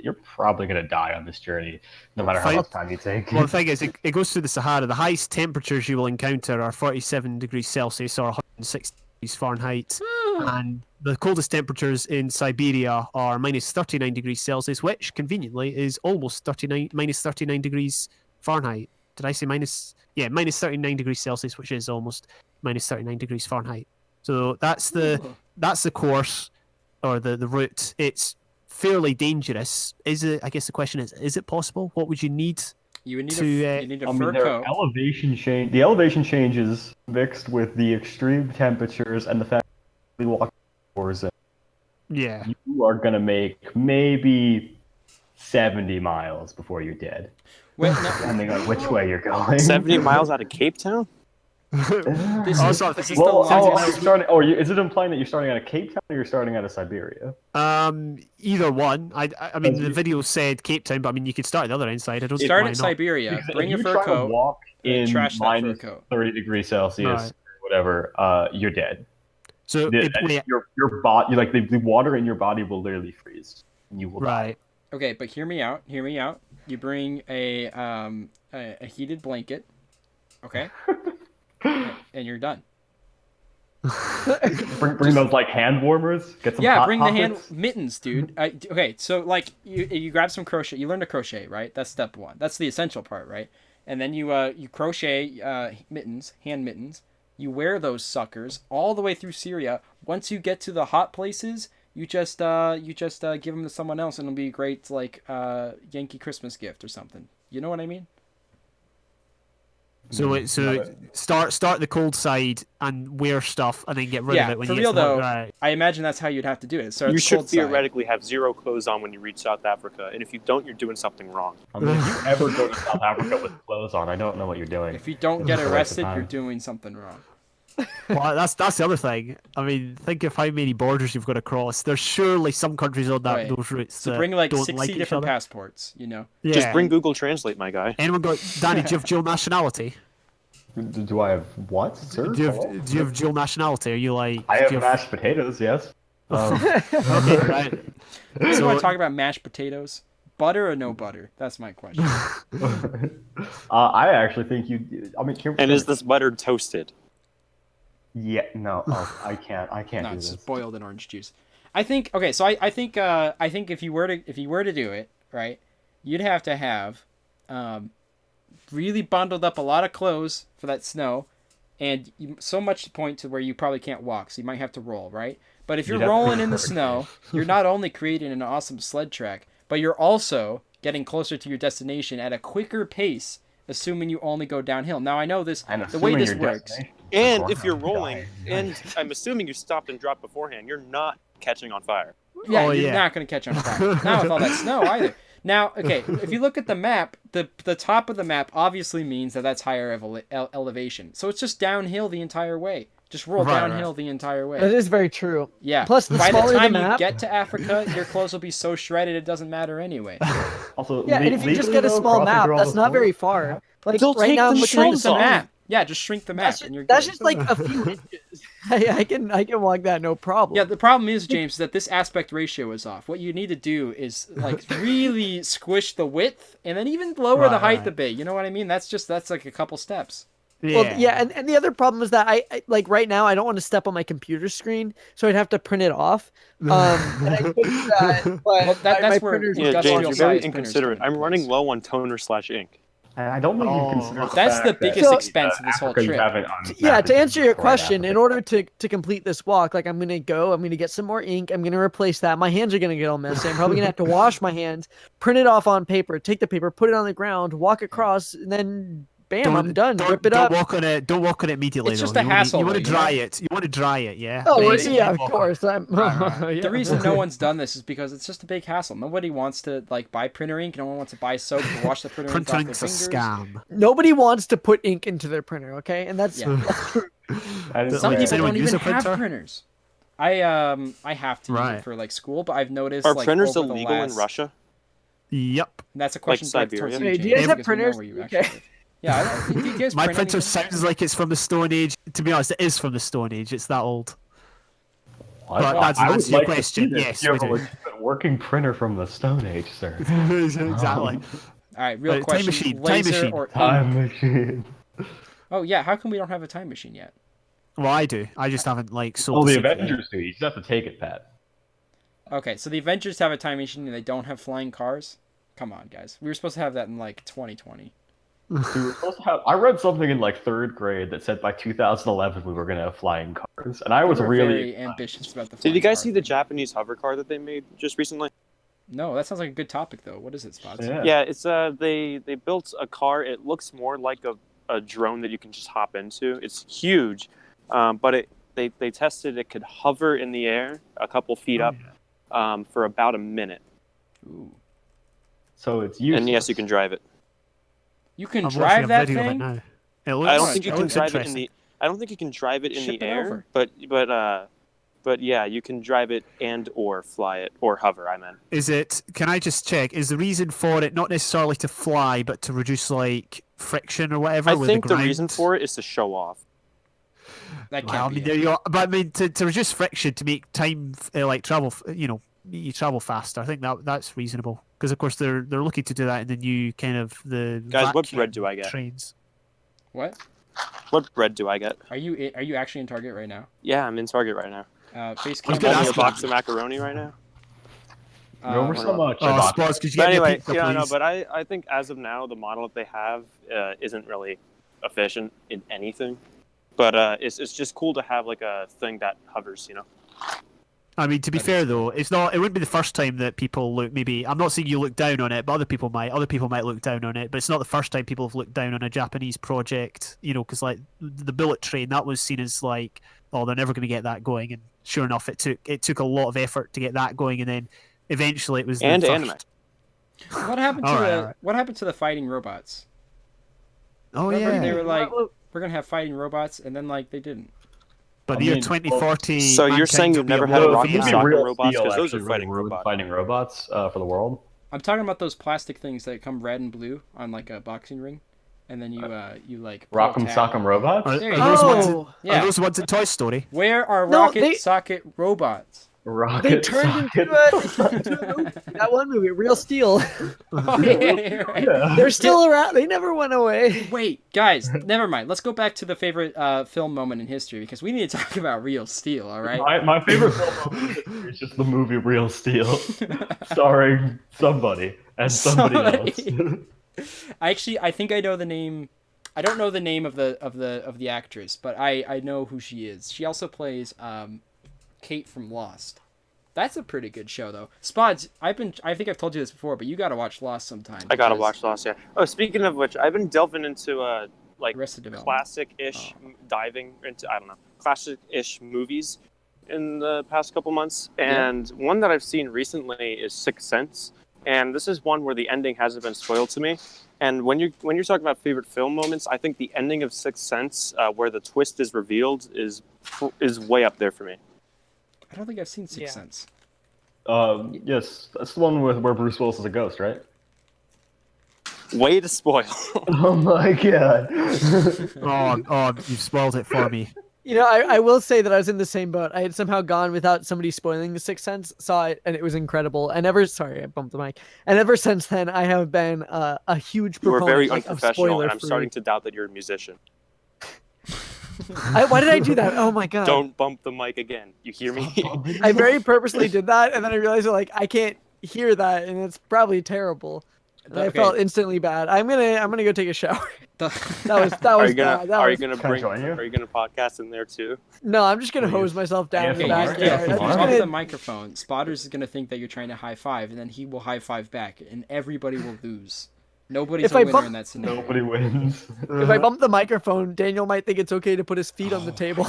You're probably gonna die on this journey, no matter how much time you take. Well, the thing is, it goes through the Sahara. The highest temperatures you will encounter are 47 degrees Celsius or 160 degrees Fahrenheit. And the coldest temperatures in Siberia are minus 39 degrees Celsius, which conveniently is almost minus 39 degrees Fahrenheit. Did I say minus? Yeah, minus 39 degrees Celsius, which is almost minus 39 degrees Fahrenheit. So that's the course, or the route. It's fairly dangerous. Is it? I guess the question is it possible? What would you need? You would need To, you need a I mean, fur their coat. elevation change. The elevation changes mixed with the extreme temperatures and the fact that we walk towards it. Yeah. You are gonna make maybe 70 miles before you're dead, Wait, no, depending on which way you're going. 70 miles out of Cape Town? this Also, is, this is Well, the longest. you're starting. Or is it implying that you're starting out of Cape Town or you're starting out of Siberia? Either one. I mean, the video said Cape Town, but I mean, you could start at the other end side. I don't see Start why at not. Siberia. Because Bring if your you fur try to coat. walk in trash that fur minus coat. 30 degrees Celsius, Right. whatever, you're dead. So, wait, Your body, like the water in your body will literally freeze. And you will die. right. Okay, but hear me out. Hear me out. You bring a heated blanket. Okay. And you're done. Bring those like hand warmers. Get some. Yeah, hot bring the hand pockets. mittens, dude. Okay, so like you grab some crochet. You learn to crochet, right? That's step one. That's the essential part, right? And then you crochet mittens, hand mittens. You wear those suckers all the way through Syria. Once you get to the hot places, you just give them to someone else, and it'll be a great like Yankee Christmas gift or something. You know what I mean? So start the cold side and wear stuff, and then get rid of Yeah, it when for you real get to the though. right. I imagine that's how you'd have to do it. So You the should cold side. theoretically have zero clothes on when you reach South Africa, and if you don't, you're doing something wrong. I mean, if you ever go to South Africa with clothes on, I don't know what you're doing. If you don't get It's a waste of arrested, you're time. doing something wrong. Well, that's the other thing. I mean, think of how many borders you've got to cross. There's surely some countries on Right. those routes So that bring like don't 60 like each different other. passports, you know. Yeah. Just bring Google Translate, my guy. Anyone got Danny? Do you have dual nationality? Do I have what, sir? Do you Hello? have dual nationality? Are you like? I have do you mashed potatoes. Yes. Okay, right. You So- want to talk about mashed potatoes? Butter or no butter? That's my question. I actually think you. I mean, And is this butter toasted? Yeah. No. Oh, I can't. I can't No, do it's this. just boiled in orange juice. I think okay, so I think if you were to do it, right, you'd have to have really bundled up a lot of clothes for that snow, and so much to the point to where you probably can't walk, so you might have to roll, right? But if you're You'd have to rolling be in the hurt. snow, you're not only creating an awesome sled track, but you're also getting closer to your destination at a quicker pace, assuming you only go downhill. Now I know this And the way assuming this your works. destination is And going if you're to rolling, die. and I'm assuming you stopped and dropped beforehand, you're not catching on fire. Yeah, Oh, you're yeah. not going to catch on fire. Not with all that snow either. Now, okay, if you look at the map, the top of the map obviously means that that's higher elevation. So it's just downhill the entire way. Just roll Right, downhill the entire way. That is very true. Yeah. Plus, the By the smaller the time you map- get to Africa, your clothes will be so shredded it doesn't matter anyway. Also, Yeah, and if you just legally, get a though, small crossing map, through all that's those not very borders- far. Like They'll right take now, I'm the looking Shrink at the the off. map. Yeah, just shrink the map That's, and you're that's good. just like a few inches. I can walk that no problem. Yeah, the problem is, James, that this aspect ratio is off. What you need to do is like really squish the width and then even lower the Right, height right. a bit. You know what I mean? That's like a couple steps. Well, yeah, and the other problem is that I like right now I don't want to step on my computer screen, so I'd have to print it off. And I couldn't do that, but Well, that's my where printer's Yeah, Industrial James, you're very size printers inconsiderate. come into I'm running place. low on toner/ink. And I don't think you Oh, consider that's the fact that biggest So- expense of this whole Africa, you trip. haven't on Yeah, map to is answer your destroyed question, in Africa. order to complete this walk, like I'm gonna get some more ink. I'm gonna replace that. My hands are gonna get all messy. I'm probably gonna have to wash my hands, print it off on paper, take the paper, put it on the ground, walk across, and then bam, I'm done. Rip it up. Don't walk on it. Don't walk on it immediately. It's just though. a hassle, You want though, to you know? dry it. You want to dry it. Yeah. Oh well, Then- yeah, then of walk on it. course. I'm. Right. Yeah. The reason no one's done this is because it's just a big hassle. Nobody wants to like buy printer ink. No one wants to buy soap to wash the printer ink Printer off their ink's a fingers. scam. Nobody wants to put ink into their printer, okay? And that's Yeah. I didn't Some know Does people that. anyone don't use even a printer? have printers. I have to use Right. it for like school, but I've noticed Are like printers over the illegal in last- Russia? Yep. That's a question back Siberia? towards you, Hey, do you James, guys have because we know printers? where you Okay. actually live. Yeah, I don't, do you guys My print printer anything? sounds like it's from the Stone Age. To be honest, it is from the Stone Age. It's that old. What? But that's- I would that's your like to question. see this. Yes, You we have a do. legitimate working printer from the Stone Age, sir. exactly. All right, real Time question: machine, time laser machine. or ink? Time machine. Oh yeah, how come we don't have a time machine yet? Well, I do. I just haven't like sold. Well, the secret yet. Avengers do. You just have to take it, Pat. Okay, so the Avengers have a time machine and they don't have flying cars. Come on, guys. We were supposed to have that in like 2020. We were supposed to have. I read something in like third grade that said by 2011 we were gonna have flying cars, and I was We were really very ambitious about the. Did flying you guys car see the thing. Japanese hover car that they made just recently? No, that sounds like a good topic though. What is it, Spots? Yeah, it's they built a car. It looks more like a drone that you can just hop into. It's huge, but they tested it could hover in the air a couple feet up for about a minute. Ooh. So it's useless. And yes, you can drive it. You can I'm drive watching a that video of it thing? now. It looks, I don't think you it can looks drive it in interesting. the. I don't think you can drive it in Ship the it air, over. but yeah, you can drive it and or fly it or hover. I meant. Is it? Can I just check? Is the reason for it not necessarily to fly, but to reduce like friction or whatever? I with think the the reason ground? for it is to show off. That can't Well, I be mean, it. there you go. But I mean, to reduce friction, to make time like travel, you travel faster. I think that's reasonable because of course they're looking to do that in the new kind of the Guys, what vacuum bread do I get? trains. What? What bread do I get? Are you actually in Target right now? Yeah, I'm in Target right now. Face I was cam gonna Buy me ask a you. box of macaroni right now. Go over so much. Oh, Spots, could you get me a Anyway, pizza, yeah, no, please? but I think as of now, the model that they have isn't really efficient in anything. But it's just cool to have like a thing that hovers, you know. I mean, to be fair though, it's not. It wouldn't be the first time that people look. Maybe I'm not saying you look down on it, but other people might. Other people might look down on it, but it's not the first time people have looked down on a Japanese project. Because like the bullet train, that was seen as like, oh, they're never going to get that going. And sure enough, it took a lot of effort to get that going, and then eventually it was the And first. anime. What happened to Alright. what happened to the fighting robots? Oh Remember yeah, they were like, Well, we're gonna have fighting robots, and then like they didn't. but I the year mean, 2040. So you're saying mankind you've will be never a had a world rocket of movie soccer Real robots? Steel 'Cause those actually are fighting really ruined robots. fighting robots for the world. I'm talking about those plastic things that come red and blue on like a boxing ring, and then you like pull a Rock'em tab. Sock'em Robots? Are, There are you those go. ones? In, Yeah. Are those ones in Toy Story? Where are No, rocket they- socket robots? Rocket they turned Socket. into a movie. That one movie, Real Steel. Oh, yeah, you're right. Yeah. They're still around. They never went away. Wait, guys, never mind. Let's go back to the favorite film moment in history because we need to talk about Real Steel. All right. My favorite film is just the movie Real Steel, starring somebody and somebody else. I think I know the name. I don't know the name of the actress, but I know who she is. She also plays Kate from Lost. That's a pretty good show, though. Spods, I think I've told you this before, but you gotta watch Lost sometime. I gotta because watch Lost. Yeah. Oh, speaking of which, I've been delving into like Arrested Development. classic-ish diving into classic-ish movies in the past couple months, and one that I've seen recently is Sixth Sense, and this is one where the ending hasn't been spoiled to me. And when you're talking about favorite film moments, I think the ending of Sixth Sense, where the twist is revealed, is way up there for me. I don't think I've seen Sixth Yeah. Sense. Yes, that's the one where Bruce Willis is a ghost, right? Way to spoil. Oh my god. Oh, you've spoiled it for me. I will say that I was in the same boat. I had somehow gone without somebody spoiling the Sixth Sense, saw it, and it was incredible. And sorry, I bumped the mic. And ever since then, I have been a huge You were proponent very of unprofessional, and I'm spoiler-free. starting to doubt that you're a musician. Why did I do that? Oh my god! Don't bump the mic again. You hear me? I very purposely did that, and then I realized that, like, I can't hear that, and it's probably terrible. And I Okay. felt instantly bad. I'm gonna go take a shower. The- That was Are bad. you gonna That Are you was- gonna Can I bring? join you? Are you gonna podcast in there too? No, I'm just gonna Please. hose myself down in the ASMR? backyard. Yeah, I'm if you just talk gonna- to the microphone, Spotters is gonna think that you're trying to high five, and then he will high five back, and everybody will lose. Nobody's If a I winner bump- in that scenario. Nobody wins. If I bump the microphone, Daniel might think it's okay to put his feet on the table.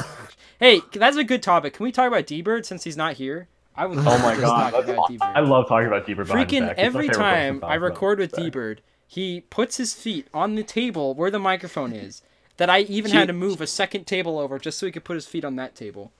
Hey, that's a good topic. Can we talk about D-Bird since he's not here? I would Oh love my to god, talk about I D-Bird. love talking about D-Bird. behind his Freaking back. He's my every favorite person time to I talk record about with his back. D-Bird, he puts his feet on the table where the microphone is. That I even had to move a second table over just so he could put his feet on that table.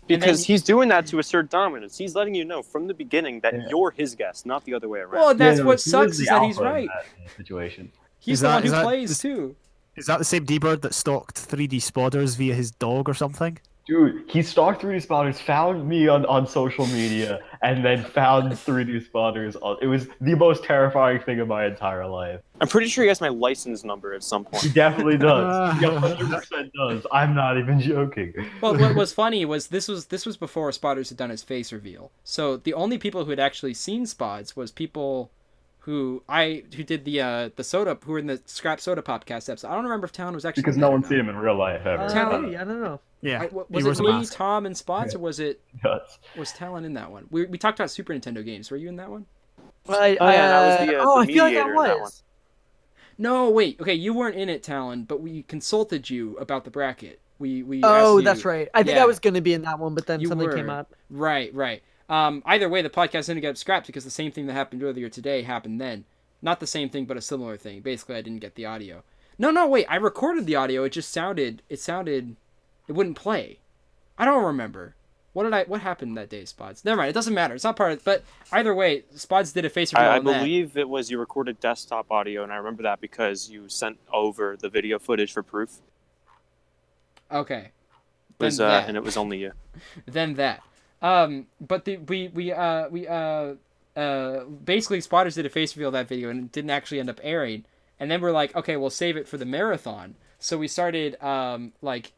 And Because then- he's doing that to assert dominance. He's letting you know from the beginning that Yeah. you're his guest, not the other way around. Well, that's Yeah, no, what he sucks is is the that he's alpha in right. that situation. He's Is the that- one is who that- plays is- too. Is that the same D-Bird that stalked 3D spotters via his dog or something? Dude, he stalked 3D Spotters, found me on social media, and then found 3D Spotters. It was the most terrifying thing in my entire life. I'm pretty sure he has my license number at some point. He definitely does. He 100% does. I'm not even joking. Well, what was funny was this was before Spotters had done his face reveal. So the only people who had actually seen Spots was people who did the soda, who were in the Scrap Soda Podcast episode. I don't remember if Talon was actually Because in no that or one's not. seen him in real life ever. Talon. Maybe, I don't know. Yeah. Was he it wears a me, mask. Tom, and Spots, or was Yes. Talon in that one? We talked about Super Nintendo games. Were you in that one? I that was the I feel like I mediator in that one. was. No, wait. Okay, you weren't in it, Talon, but we consulted you about the bracket. We Oh, asked you, that's right. I think yeah. I was going to be in that one, but then You something were. came up. Right. Either way, the podcast didn't get scrapped because the same thing that happened earlier today happened then. Not the same thing, but a similar thing. Basically, I didn't get the audio. No, wait. I recorded the audio. It just sounded. It wouldn't play. I don't remember. What happened that day, Spods? Never mind. It doesn't matter. It's not part of. But either way, Spods did a face reveal I on that. believe it was you recorded desktop audio, and I remember that because you sent over the video footage for proof. Okay. And it was only you. Then that. But basically Spotters did a face reveal of that video and it didn't actually end up airing. And then we're like, okay, we'll save it for the marathon. So we started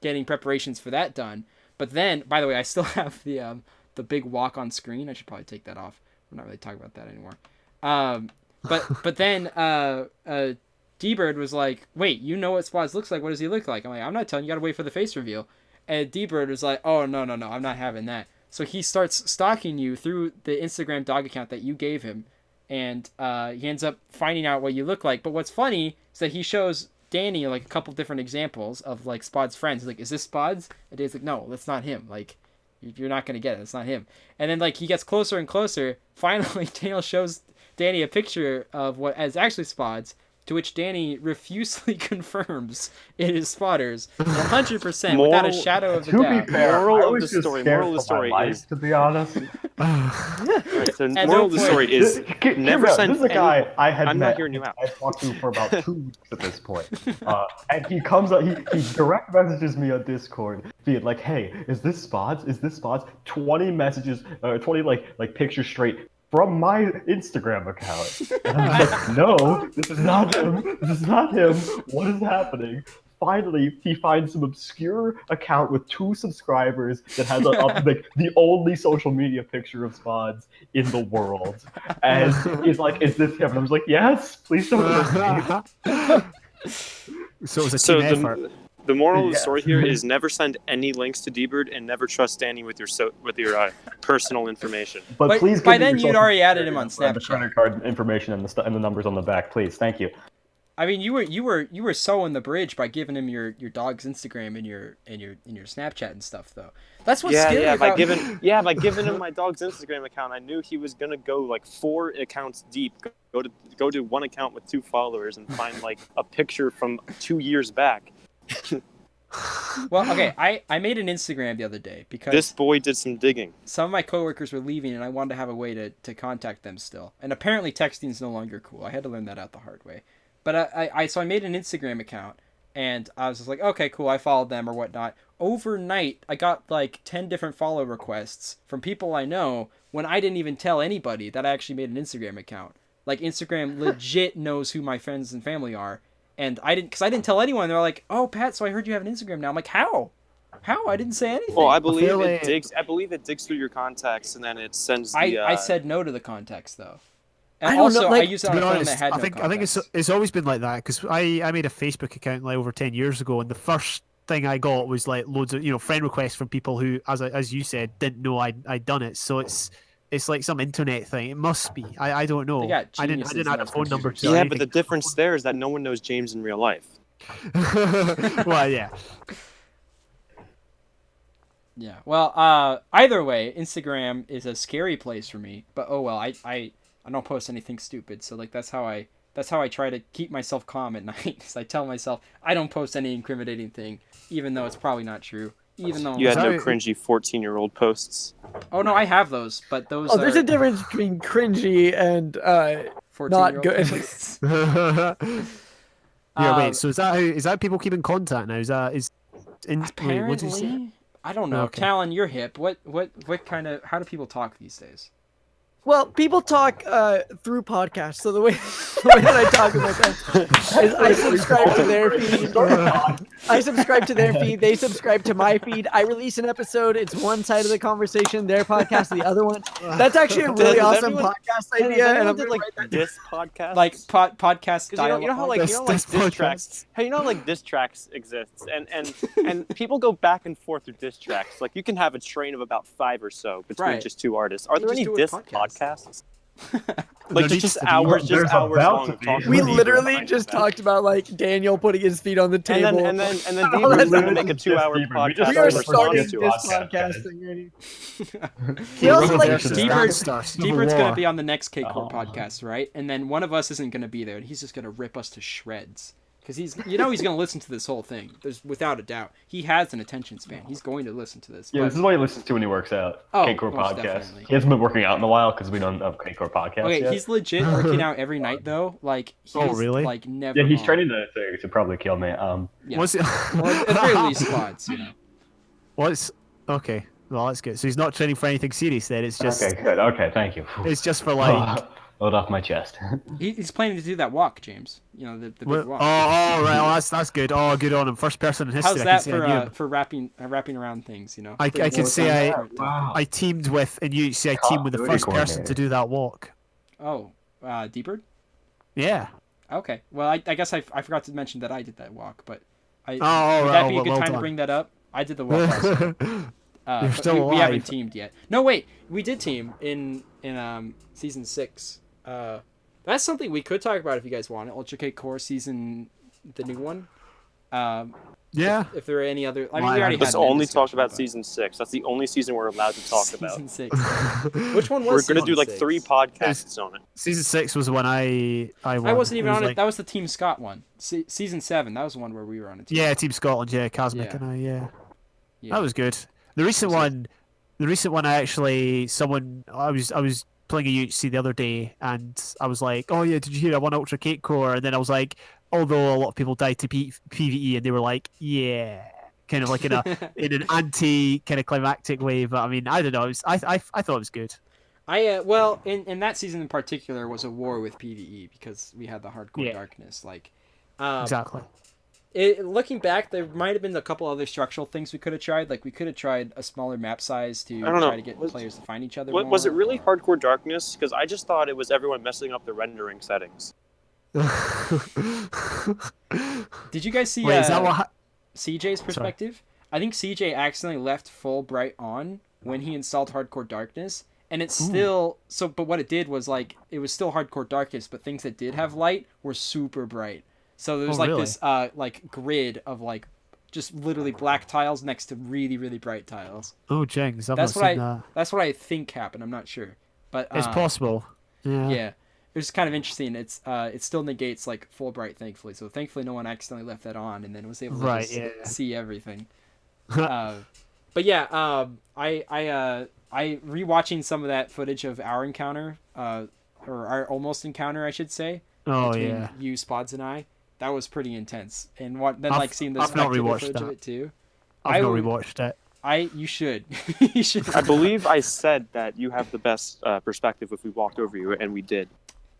getting preparations for that done. But then, by the way, I still have the big walk on screen. I should probably take that off. We're not really talking about that anymore. But then D-Bird was like, wait, you know what Spots looks like? What does he look like? I'm like, I'm not telling you. You gotta wait for the face reveal. And D-Bird was like, oh, no, I'm not having that. So he starts stalking you through the Instagram dog account that you gave him. And he ends up finding out what you look like. But what's funny is that he shows Danny like a couple different examples of like Spod's friends. He's like, is this Spod's? And Danny's like, no, that's not him. Like, you're not going to get it. It's not him. And then like he gets closer and closer. Finally, Daniel shows Danny a picture of what is actually Spod's. To which Danny refusely confirms it is Spotters 100% without a shadow of a doubt. To be fair, Moral of the story is, to be honest. Right, so At moral no of the point- story is never send This is a guy I had I'm met. not hearing you out. I've talked to for about 2 weeks at this point. And he comes up, he direct messages me on Discord, being like, hey, is this Spots? Is this Spots? 20 messages, 20 like pictures straight from my Instagram account. And I'm like, no, this is not him. This is not him. What is happening? Finally, he finds some obscure account with 2 subscribers that has like the only social media picture of Spods in the world. And he's like, is this him? And I was like, yes, please don't hurt me. So it was a So team effort. the moral of the Yes. story here is never send any links to D-Bird and never trust Danny with your personal information. But please by give me then your you'd social already added him on security number and the Snapchat. credit card information and the numbers on the back, please. Thank you. I mean, you were sowing the bridge by giving him your dog's Instagram and your Snapchat and stuff, though. That's what's scary by about... giving him my dog's Instagram account, I knew he was gonna go like 4 accounts deep, go to one account with 2 followers and find like a picture from 2 years back. Well, okay, I made an Instagram the other day because This boy did some digging. some of my coworkers were leaving and I wanted to have a way to contact them still. And apparently texting is no longer cool. I had to learn that out the hard way. But so I made an Instagram account and I was just like, okay, cool, I followed them or whatnot. Overnight, I got like 10 different follow requests from people I know when I didn't even tell anybody that I actually made an Instagram account. Like, Instagram legit knows who my friends and family are. And I didn't tell anyone. They're like, oh, Pat, so I heard you have an Instagram now. I'm like, how? I didn't say anything. Well, I believe feel it like- digs. I believe it digs through your contacts and then it sends the. I said no to the contacts, though. And I don't also, know, like, I used it To on be a phone honest, that had I no think contacts. it's always been like that because I made a Facebook account like over 10 years ago, and the first thing I got was like loads of friend requests from people who, as you said, didn't know I'd done it. So it's like some internet thing. It must be. I don't know. They got I didn't geniuses add a in those phone number to computers. Yeah, anything. but the difference there is that no one knows James in real life. Well, yeah. Yeah. Well, either way, Instagram is a scary place for me. But oh well, I don't post anything stupid. So like that's how I try to keep myself calm at night. Is I tell myself I don't post any incriminating thing, even though it's probably not true. Even though You had no Sorry. cringy 14-year-old posts. oh no, I have those, but those Oh, are there's a difference between cringy and 14-year-old not good. posts. Yeah, wait. So is that how people keep in contact now? Is wait, what did you say? Apparently, I don't know. Okay. Talon, you're hip. What kind of how do people talk these days? Well, people talk through podcasts. So the way that I talk with my friends is I subscribe to their feed. I subscribe to their feed. They subscribe to my feed. I release an episode. It's one side of the conversation. Their podcast, the other one. That's actually a really Does awesome anyone- podcast Has idea. And anyone I'm did gonna like write that diss podcasts? Like podcast 'Cause dialogue. you know how like This diss podcast. tracks. Hey, you know how like diss tracks exists, and people go back and forth through diss tracks. Like you can have a train of about 5 or so between Right. just 2 artists. Are there just any do a diss podcast. podcasts? Like There just needs to be. hours, There's just hours about long to of be. talking. We What do you literally think just about that? talked about like Daniel putting his feet on the And table. then Oh, Deeper's that's gonna make a just 2-hour Deeper. We just we podcast are in started response starting to this us. podcast, podcast thing already. He also, also like, versus Deeper's gonna be on the next Cakecore Oh. podcast, right? And then one of us isn't gonna be there, and he's just gonna rip us to shreds. Because he's gonna listen to this whole thing. There's without a doubt. He has an attention span. He's going to listen to this. Yeah, but- this is what he listens to when he works out. Oh, Cakecore most Podcast. definitely. He hasn't been working out in a while because we don't have Cakecore Podcast Okay, yet. he's legit working out every night though. Like he's Oh, really? like never. Yeah, he's on. training to probably kill me. Yeah. Was it? Well, at the very least squads, you know. What's okay? Well, that's good. So he's not training for anything serious then. It's just Okay, good. Okay, thank you. it's just for like. Load off my chest. He's planning to do that walk, James. You know the big Oh, walk. right. Well, that's good. Oh, good on him. First person in history. How's I that can say I knew him. for wrapping around things? You know. I Big can walk say on the- Wow. I teamed with in UHC. I teamed with the Continuity first person coordinator. to do that walk. Oh, Deeper. Yeah. Okay. Well, I guess I forgot to mention that I did that walk, but Oh, would that be a well, good well time to done. bring that up? I did the walk also. You're But still we haven't alive. teamed yet. No, wait, we did team in season 6. That's something we could talk about if you guys want it. Ultra Cakecore season, the new one. Yeah. If there are any other, I mean, Why, we already Let's had that only talk discussion, about but- season 6. That's the only season we're allowed to talk about. Season 6. Which one was? We're gonna do season like 6? 3 podcasts on it. Season 6 was when I won. I wasn't even was on it. like- That was the Team Scott one. Season 7. That was the one where we were on a team. Yeah, Team Scotland. Yeah, Casmic Yeah. and I. Yeah. Yeah. That was good. The recent Was it? one, I actually I was playing a UHC the other day, and I was like, oh yeah, did you hear I won Ultra Cakecore? And then I was like, although a lot of people died to PVE, and they were like, yeah, kind of like in an anti kind of climactic way. But I mean, I don't know. I thought it was good. Well, in that season in particular was a war with PVE because we had the hardcore Yeah. darkness. Like, Exactly. looking back, there might have been a couple other structural things we could have tried. Like we could have tried a smaller map size to I don't know. try to get players to find each other. More. Was it really hardcore darkness? Because I just thought it was everyone messing up the rendering settings. Did you guys see Wait, is that what? CJ's perspective? I think CJ accidentally left full bright on when he installed hardcore darkness, and it's still so. But what it did was like it was still hardcore darkness, but things that did have light were super bright. So there was Oh, like really? this like grid of like just literally black tiles next to really really bright tiles. Oh, Jengs, I've That's not what seen that. That's what I think happened. I'm not sure, but It's possible. Yeah. yeah, it was kind of interesting. It still negates like full bright, thankfully. So thankfully, no one accidentally left that on, and then was able to Right, just yeah. see everything. But yeah, I rewatching some of that footage of our encounter, or our almost encounter, I should say, Oh between yeah. you, Spods, and I. That was pretty intense, and then I've- like seeing the I've not spectator rewatched footage of that. it too. I've not would- rewatched it. You should, you should. I believe I said that you have the best perspective if we walked over you, and we did.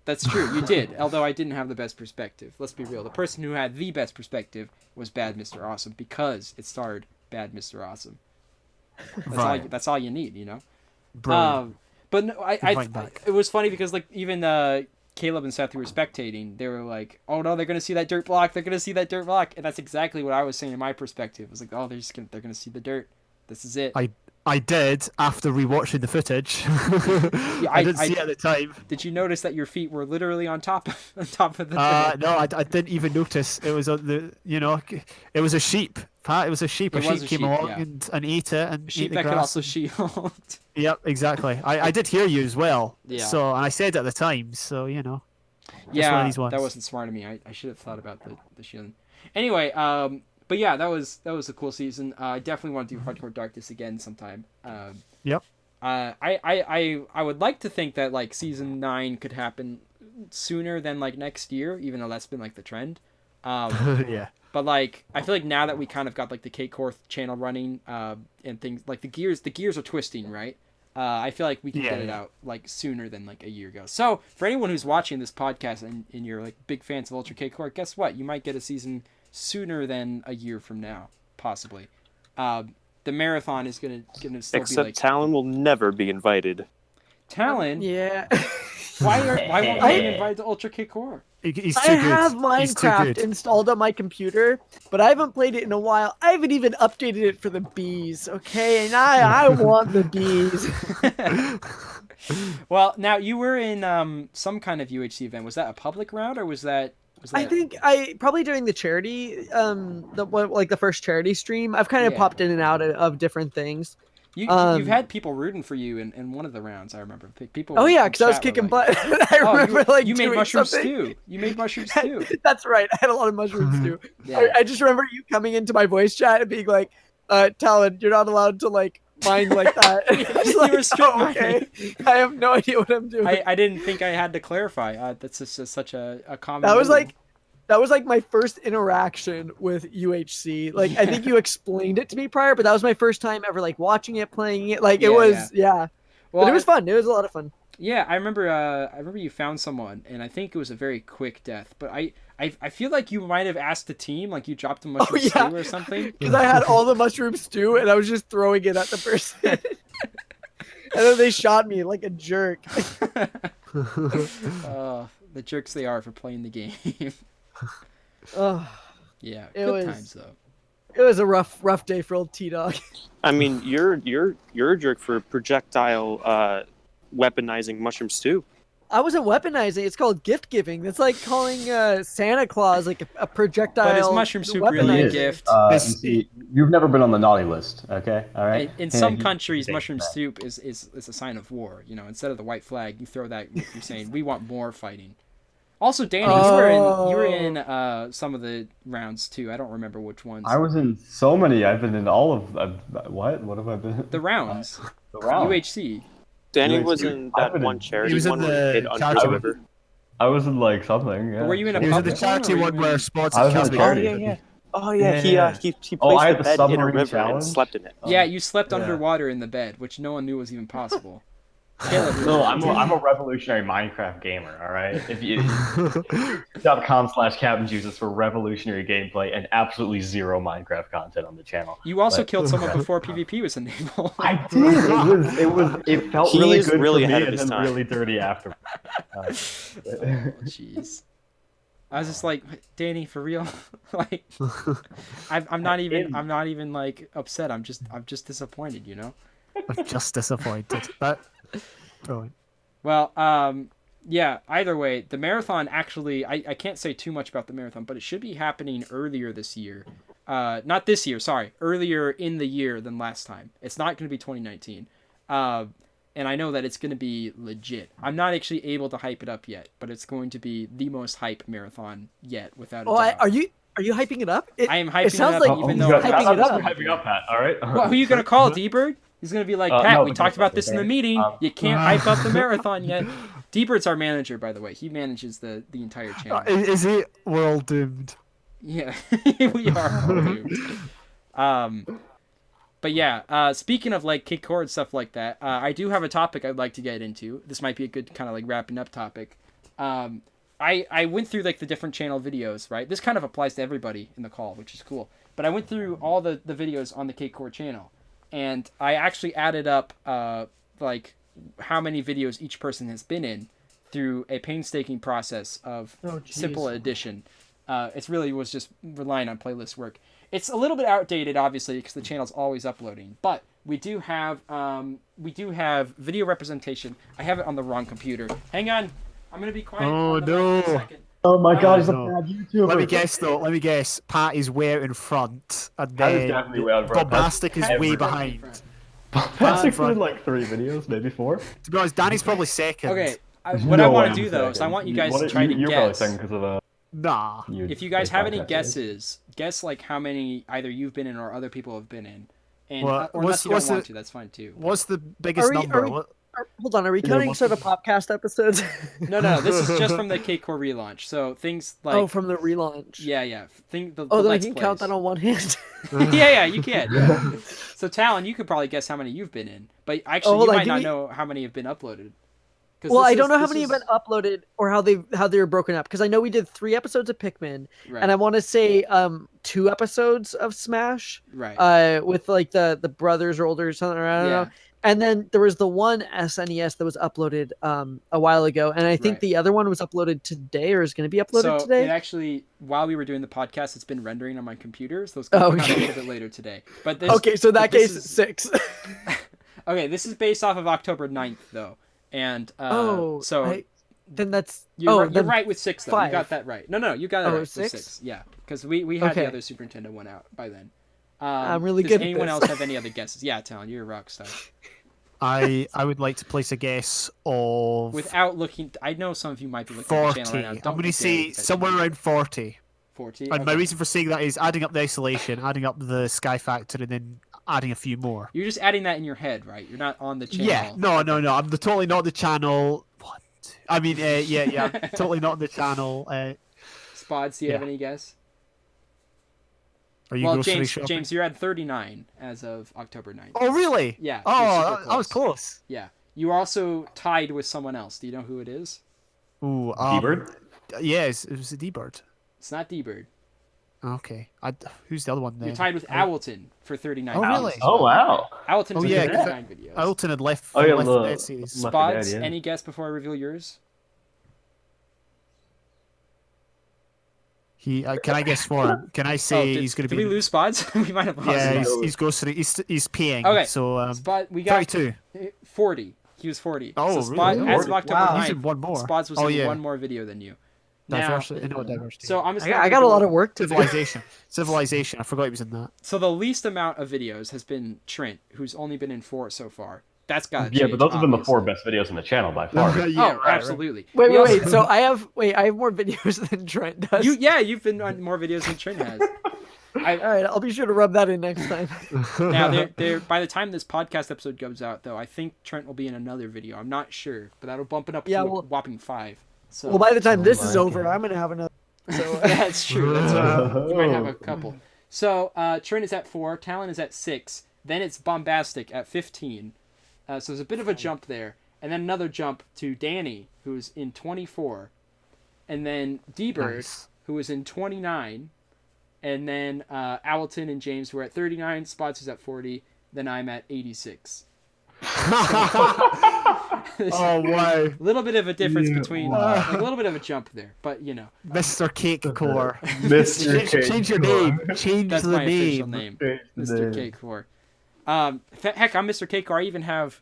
That's true. You did. Although I didn't have the best perspective. Let's be real. The person who had the best perspective was Bad Mr. Awesome because it starred Bad Mr. Awesome. Right. That's all you need, you know. Brilliant. But no, Good point back. it was funny because like even Caleb and Seth who were spectating, they were like, "Oh no, they're gonna see that dirt block. They're gonna see that dirt block," and that's exactly what I was saying in my perspective. I was like, "Oh, they're gonna see the dirt. This is it." I did after rewatching the footage. I I didn't see it at the time. Did you notice that your feet were literally on top of the dirt? No, I didn't even notice. It was on the, it was a sheep. Pat, it was a sheep. It A was sheep a came sheep, along yeah. and ate it and ate Sheep the that could grass. also shield. Yep, exactly. I did hear you as well. Yeah. So, and I said it at the time. So, Yeah, one of these ones. that wasn't smart of me. I should have thought about the shielding. Anyway, but yeah, that was a cool season. I definitely want to do Hardcore Darkness again sometime. Yep. I would like to think that like season 9 could happen sooner than like next year, even though that's been like the trend. Yeah. But like I feel like now that we kind of got like the Cakecore channel running, and things like the gears are twisting, right? I feel like we can get it out like sooner than like a year ago. So for anyone who's watching this podcast and you're like big fans of Ultra Cakecore, guess what? You might get a season sooner than a year from now, possibly. The marathon is gonna still Except be like Talon will never be invited. Talon. Yeah. Why won't you get invited to Ultra Cakecore? He's I too good. have He's too Minecraft good. installed on my computer, but I haven't played it in a while. I haven't even updated it for the bees, okay? And I want the bees. Well, now you were in some kind of UHC event. Was that a public round or was that? I think I probably during the charity, the first charity stream, I've kind of popped in and out of different things. You've had people rooting for you in one of the rounds. I remember people. Oh yeah, because I was kicking butt. I remember you made doing mushroom something. stew. You made mushroom stew. That's right. I had a lot of mushroom stew. Yeah. I just remember you coming into my voice chat and being like, "Talon, you're not allowed to like mine like that." You were strict mining. I have no idea what I'm doing. I didn't think I had to clarify. That's just such a common. That was like my first interaction with UHC. Like I think you explained it to me prior, but that was my first time ever like watching it, playing it. Like it was Well, but it was fun. It was a lot of fun. Yeah, I remember you found someone, and I think it was a very quick death. But I feel like you might have asked the team, like you dropped a mushroom stew or something. Because I had all the mushroom stew, and I was just throwing it at the person. And then they shot me like a jerk. The jerks they are for playing the game. Yeah, good times though. It was a rough day for old T-Dog. I mean, you're a jerk for projectile weaponizing mushroom stew. I wasn't weaponizing. It's called gift giving. That's like calling Santa Claus like a projectile. But is mushroom soup really a gift? See, you've never been on the naughty list, okay? All right. In some countries, mushroom soup is a sign of war. You know, instead of the white flag, you throw that. You're saying we want more fighting. Also, Danny, you were in some of the rounds too. I don't remember which ones. I was in so many. I've been in all of what? What have I been? The rounds. The rounds. UHC. Danny was in that one charity one where he hid under the river. I was in like something. Yeah. But were you in a He was in the public charity one where sports I was and in the charity. charity. Oh yeah. He placed I had the the bed in a submarine river challenge. and slept in it. Yeah, you slept underwater in the bed, which no one knew was even possible. No, I'm a revolutionary Minecraft gamer. All right, if you .com/CaptainJuices for revolutionary gameplay and absolutely zero Minecraft content on the channel. You also killed someone before PvP was enabled. I did. It felt really good really for me ahead of and his then time. really dirty after. Jeez. I was just like, Danny, for real? Like, I'm not even like upset. I'm just disappointed, you know. I'm just disappointed. But brilliant. Well, yeah. Either way, the marathon actually, I can't say too much about the marathon, but it should be happening earlier this year. Not this year. Sorry, earlier in the year than last time. It's not going to be 2019. And I know that it's going to be legit. I'm not actually able to hype it up yet, but it's going to be the most hype marathon yet, without a doubt. Are you hyping it up? I am hyping sounds it up, like even you're though hyping it up. Hyping up, Pat. All right. Well, who are you going to call, D-Bird? He's going to be like, Pat, no, we talked about this in the meeting. You can't hype up the marathon yet. D-Bird's our manager, by the way. He manages the entire channel. Is it world doomed? Yeah, we are doomed. But yeah, speaking of like Cakecore and stuff like that, I do have a topic I'd like to get into. This might be a good kind of like wrapping up topic. I went through like the different channel videos, right? This kind of applies to everybody in the call, which is cool. But I went through all the videos on the Cakecore channel, and I actually added up like how many videos each person has been in through a painstaking process of simple addition. It really was just relying on playlist work. It's a little bit outdated, obviously, because the channel's always uploading. But we do have video representation. I have it on the wrong computer. Hang on, I'm gonna be quiet. Oh, on the mic for a no. second. Oh my God, he's a no. bad YouTuber. Let me guess. Pat is way out in front, and That is then definitely way out in front. Bombastic is way Every- behind. Pat's in like 3 videos, maybe 4. To be honest, Danny's probably second. Okay, what I want to do though is I want you guys to try to You're probably guess. second because of Nah. If you guys have any guesses, guess like how many either you've been in or other people have been in. And Well, or unless you what's don't want the- to, that's fine too. What's the biggest Are we- number? are we- Hold on, are we counting sort of podcast episodes? No, this is just from the Cakecore relaunch. So things like from the relaunch. yeah. Then I Let's can count plays. that on one hand. yeah, you can. Yeah. So Talon, you could probably guess how many you've been in, but actually hold you on, might give not me- know how many have been uploaded. 'Cause Well, this I don't is- know how this many is- have been uploaded or how they were broken up, because I know we did 3 episodes of Pikmin, Right. and I want to say 2 episodes of Smash. Right. With like the brothers or older or something. I don't Yeah. know. And then there was the one SNES that was uploaded a while ago, and I think Right. the other one was uploaded today or is going to be uploaded So today. it actually, while we were doing the podcast, it's been rendering on my computer, so it's going to come out a little bit later today. But this, Okay, so in that but this case, is- 6. Okay, this is based off of October 9th, though. And Oh, so then that's you're then right with 6 though. 5. You got that right. No, you got it right with 6? 6. Yeah, because we had the Okay. other Super Nintendo one out by then. I'm really does good at anyone this. else have any other guesses? Yeah, Talon, you're a rock star. I would like to place a guess of Without looking, I know some of you might be looking at the 40. channel right now. I'm Don't going to look say at it. somewhere around 40. 40. And my Okay. reason for saying that is adding up the isolation, adding up the Sky Factor, and then adding a few more. You're just adding that in your head, right? You're not on the channel. Yeah, no. I'm totally not the channel. What? I mean, yeah, I'm totally not the channel. Spods, do you have Yeah. any guess? Are you Well, grocery shopping? James, you're at 39 as of October 9th. Oh, really? Yeah. Oh, you're super I was close. Yeah. You also tied with someone else. Do you know who it is? Ooh, D-Bird? Yeah, it was a D-Bird. It's not D-Bird. Okay. Who's the other one then? You're tied with Owlton for 39. Oh, really? videos as Oh, well. wow. Owlton Oh, is yeah, 39 videos. Alton had left, Oh, yeah, left the- that series. Left for Dead, Spods, yeah. any guess before I reveal yours? Can I guess for him? Can I say he's going to did be? we lose Spods? We might have lost Yeah, Spods. he's grocery. He's paying. Okay. So Spot, we got 32. 40. He was 40. Oh, so Spot, really? as of October Wow. He's 9th, in one more. Spods was Oh, in yeah. one more video than you. Now, Diversity. No, diversity. so I'm just I got a lot of work to do. Civilization. I forgot he was in that. So the least amount of videos has been Trent, who's only been in 4 so far. That's got Yeah, but those have been the 4 best videos on the channel by far. Absolutely. Wait. We also- So I have more videos than Trent does. You've been on more videos than Trent has. All right, I'll be sure to rub that in next time. Now, by the time this podcast episode goes out, though, I think Trent will be in another video. I'm not sure, but that'll bump it up to a whopping 5. So Well, by the time this is my over, I'm gonna have another. So that's true. That's true. You might have a couple. So Trent is at 4, Talon is at 6, then it's Bombastic at 15. So there's a bit of a jump there, and then another jump to Danny, who's in 24, and then D-Bird, Nice. who is in 29, and then Owlton and James, who are at 39, Spots is at 40, then I'm at 86. Oh wow, A little bit of a difference Yeah, between, wow. like a little bit of a jump there, but you know, Mr. Cakecore. Mr. Change your name. Change that's the my official name. name, Mr. Cakecore. Heck, I'm Mr. Cakecore. I even have,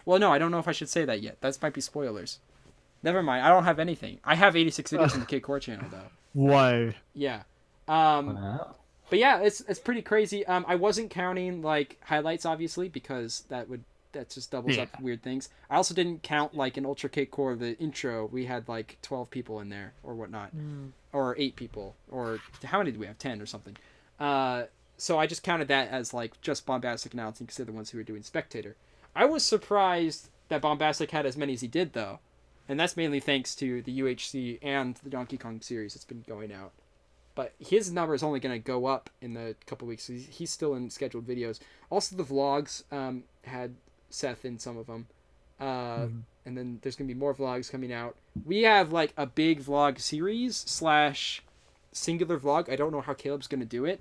well, no, I don't know if I should say that yet. That might be spoilers. Never mind. I don't have anything. I have 86 videos on the Cakecore channel though. Wow. Yeah. Wow. But yeah, it's pretty crazy. I wasn't counting like highlights obviously because that just doubles up weird things. I also didn't count like in Ultra Cake Core the intro. We had like 12 people in there or whatnot, or 8 people, or how many did we have? 10 or something. So I just counted that as like just Bombastic announcing because they're the ones who were doing Spectator. I was surprised that Bombastic had as many as he did though, and that's mainly thanks to the UHC and the Donkey Kong series that's been going out. But his number is only going to go up in the couple weeks. He's still in scheduled videos. Also, the vlogs had Seth in some of them. And then there's going to be more vlogs coming out. We have like a big vlog series / singular vlog. I don't know how Caleb's going to do it.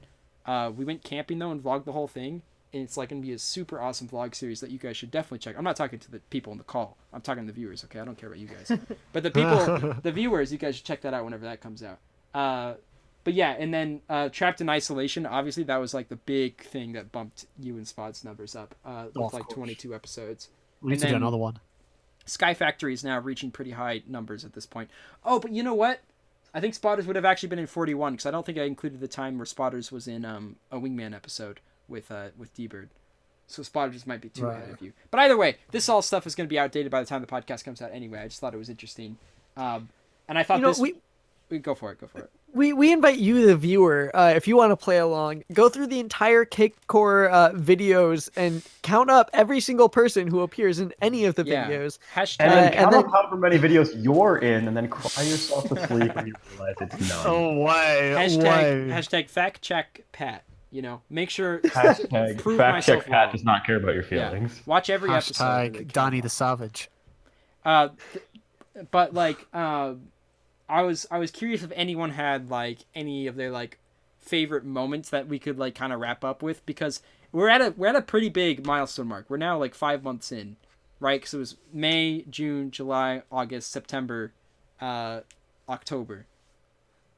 We went camping though and vlogged the whole thing. And it's like going to be a super awesome vlog series that you guys should definitely check. I'm not talking to the people in the call. I'm talking to the viewers, okay? I don't care about you guys. But the people, the viewers, you guys should check that out whenever that comes out. But yeah, and then Trapped in Isolation, obviously that was like the big thing that bumped you and Spot's numbers up with like 22 episodes. We need to do another one. Sky Factory is now reaching pretty high numbers at this point. Oh, but you know what? I think Spotters would have actually been in 41 because I don't think I included the time where Spotters was in a Wingman episode with D-Bird. So Spotters might be too ahead of you. But either way, this all stuff is going to be outdated by the time the podcast comes out anyway. I just thought it was interesting. And I thought we go for it. We invite you, the viewer, if you want to play along, go through the entire Cakecore videos and count up every single person who appears in any of the videos. Hashtag. And then count and up however many videos you're in, and then cry yourself to sleep when you realize it's none. Oh wow. Hashtag fact check Pat. You know, make sure. Hashtag prove fact myself check Pat wrong. does not care about your Yeah. feelings. Watch every episode. Hashtag Danny the Savage. But like, I was curious if anyone had like any of their like favorite moments that we could like kind of wrap up with because we're at a pretty big milestone mark. We're now like 5 months in, right? Because it was May, June, July, August, September, October,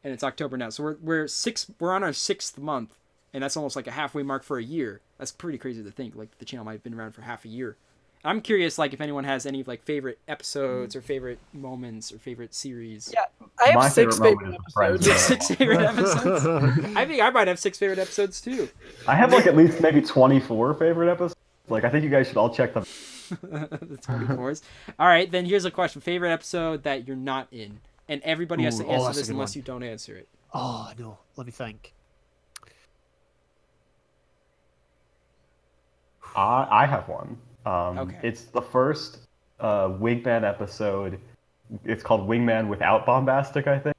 and it's October now. So we're on our 6th month, and that's almost like a halfway mark for a year. That's pretty crazy to think. Like the channel might have been around for half a year, I'm curious, like, if anyone has any like favorite episodes or favorite moments or favorite series. Yeah, I have My 6 favorite favorite moment is the Friends episodes. moment. 6 favorite episodes. I think I might have 6 favorite episodes too. I have like at least maybe 24 favorite episodes. Like I think you guys should all check them. The 24s. All right, then here's a question: favorite episode that you're not in, and everybody has to answer that's a this good unless one. you don't answer it. Oh no, let me think. I have one. Okay. It's the first Wingman episode. It's called Wingman Without Bombastic, I think.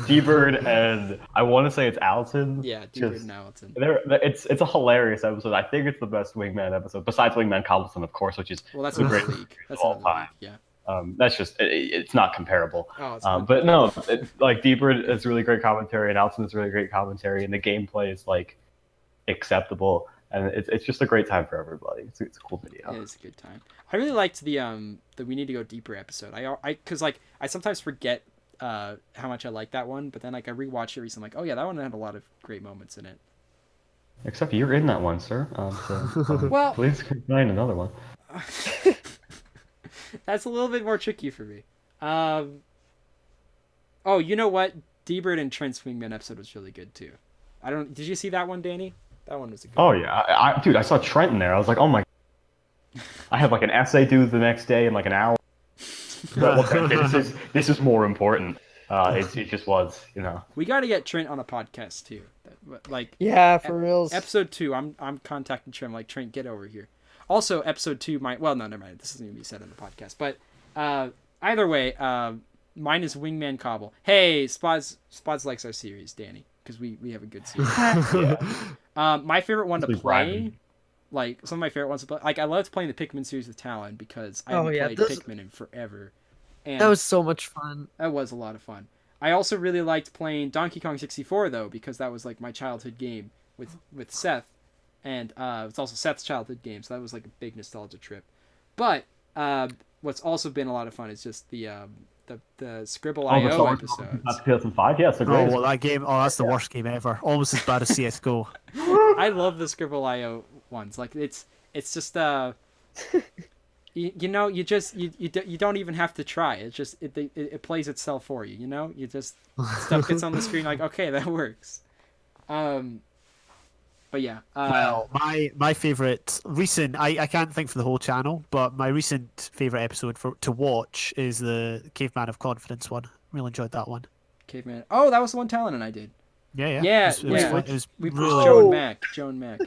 D-Bird and I want to say it's Alton. Yeah, D-Bird and Alton. It's a hilarious episode. I think it's the best Wingman episode, besides Wingman Cobblestone, of course, which is Well, that's the another greatest league. That's of all another time. league. Yeah. That's just it's not comparable. Oh, it's But no, like D-Bird is really great commentary, and Alton is really great commentary, and the gameplay is like acceptable, and it's just a great time for everybody. It's a cool video. It is a good time. I really liked the We Need to Go Deeper episode. Because like I sometimes forget how much I like that one, but then like I rewatched it recently, like, oh yeah, that one had a lot of great moments in it. Except you're in that one, sir. Well, please find another one. That's a little bit more tricky for me. Oh, you know what? D-Bird and Trent's Wingman episode was really good too. Did you see that one, Danny? That one was a good Oh one. yeah, dude, I saw Trent in there. I was like, oh my. I have like an essay due the next day in like an hour. This is more important. It just was, you know. We got to get Trent on a podcast too. Like Yeah, for reals. episode 2, I'm contacting Trent. Like, Trent, get over here. Also, episode 2 might. Well, no, never mind. This isn't gonna be said on the podcast. But either way, mine is Wingman Cobble. Hey, Spods likes our series, Danny, because we have a good series. My favorite one to Please play. rhyme. Like, some of my favorite ones to play. Like, I loved playing the Pikmin series with Talon because I haven't played Pikmin in forever. And That was so much fun. that was a lot of fun. I also really liked playing Donkey Kong 64 though, because that was like my childhood game with Seth, and it's also Seth's childhood game, so that was like a big nostalgia trip. But what's also been a lot of fun is just the Scribble.io episodes. That's 2005. Yeah, it's the Oh, greatest. well, that game. Oh, that's the worst game ever. Almost as bad as CS:GO. I love the Scribble.io ones. Like it's just you don't even have to try. It just it plays itself for you. You know, you just stuff gets on the screen like, okay, that works. But yeah. Well, my favorite recent. I can't think for the whole channel, but my recent favorite episode to watch is the Caveman of Confidence one. Really enjoyed that one. Caveman. Oh, that was the one Talon and I did. Yeah. Yeah, It was yeah. fun. It was We pushed really. Joe and Mac.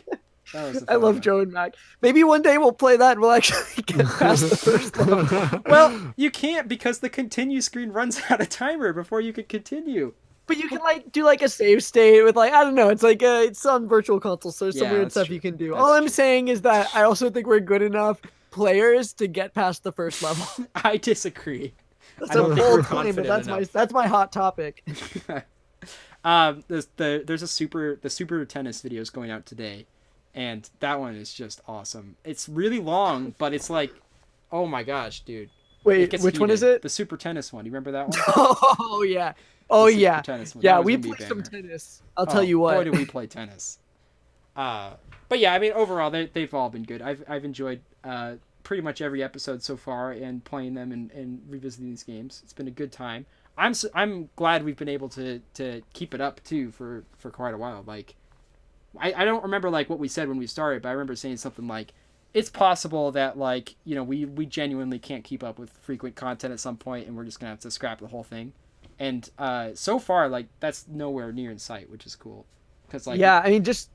That was the I fun love one. Joe and Mac. Maybe one day we'll play that and we'll actually get past the first level. Well, you can't because the continue screen runs out of timer before you can continue. But you can like do like a save state with like, I don't know, it's like it's on virtual console, so there's some Yeah, weird that's stuff true. you can do. That's All I'm true. saying is that I also think we're good enough players to get past the first level. I disagree. That's I don't a think we're bold claim, but confident that's my hot topic. There's the super tennis videos going out today, and that one is just awesome. It's really long, but it's like, oh my gosh, dude. It Wait, gets which one is heated. it? The super tennis one. You remember that one? Oh yeah. Oh The super yeah. tennis one. Yeah, That was we gonna be a play some banger. tennis. I'll tell you what. Boy, did we play tennis. But yeah, I mean, overall, they've all been good. I've enjoyed pretty much every episode so far, and playing them and revisiting these games. It's been a good time. I'm glad we've been able to keep it up too for quite a while. Like, I don't remember like what we said when we started, but I remember saying something like, it's possible that like, you know, we genuinely can't keep up with frequent content at some point, and we're just gonna have to scrap the whole thing. And so far, like, that's nowhere near in sight, which is cool. Cause like, Yeah, I mean, just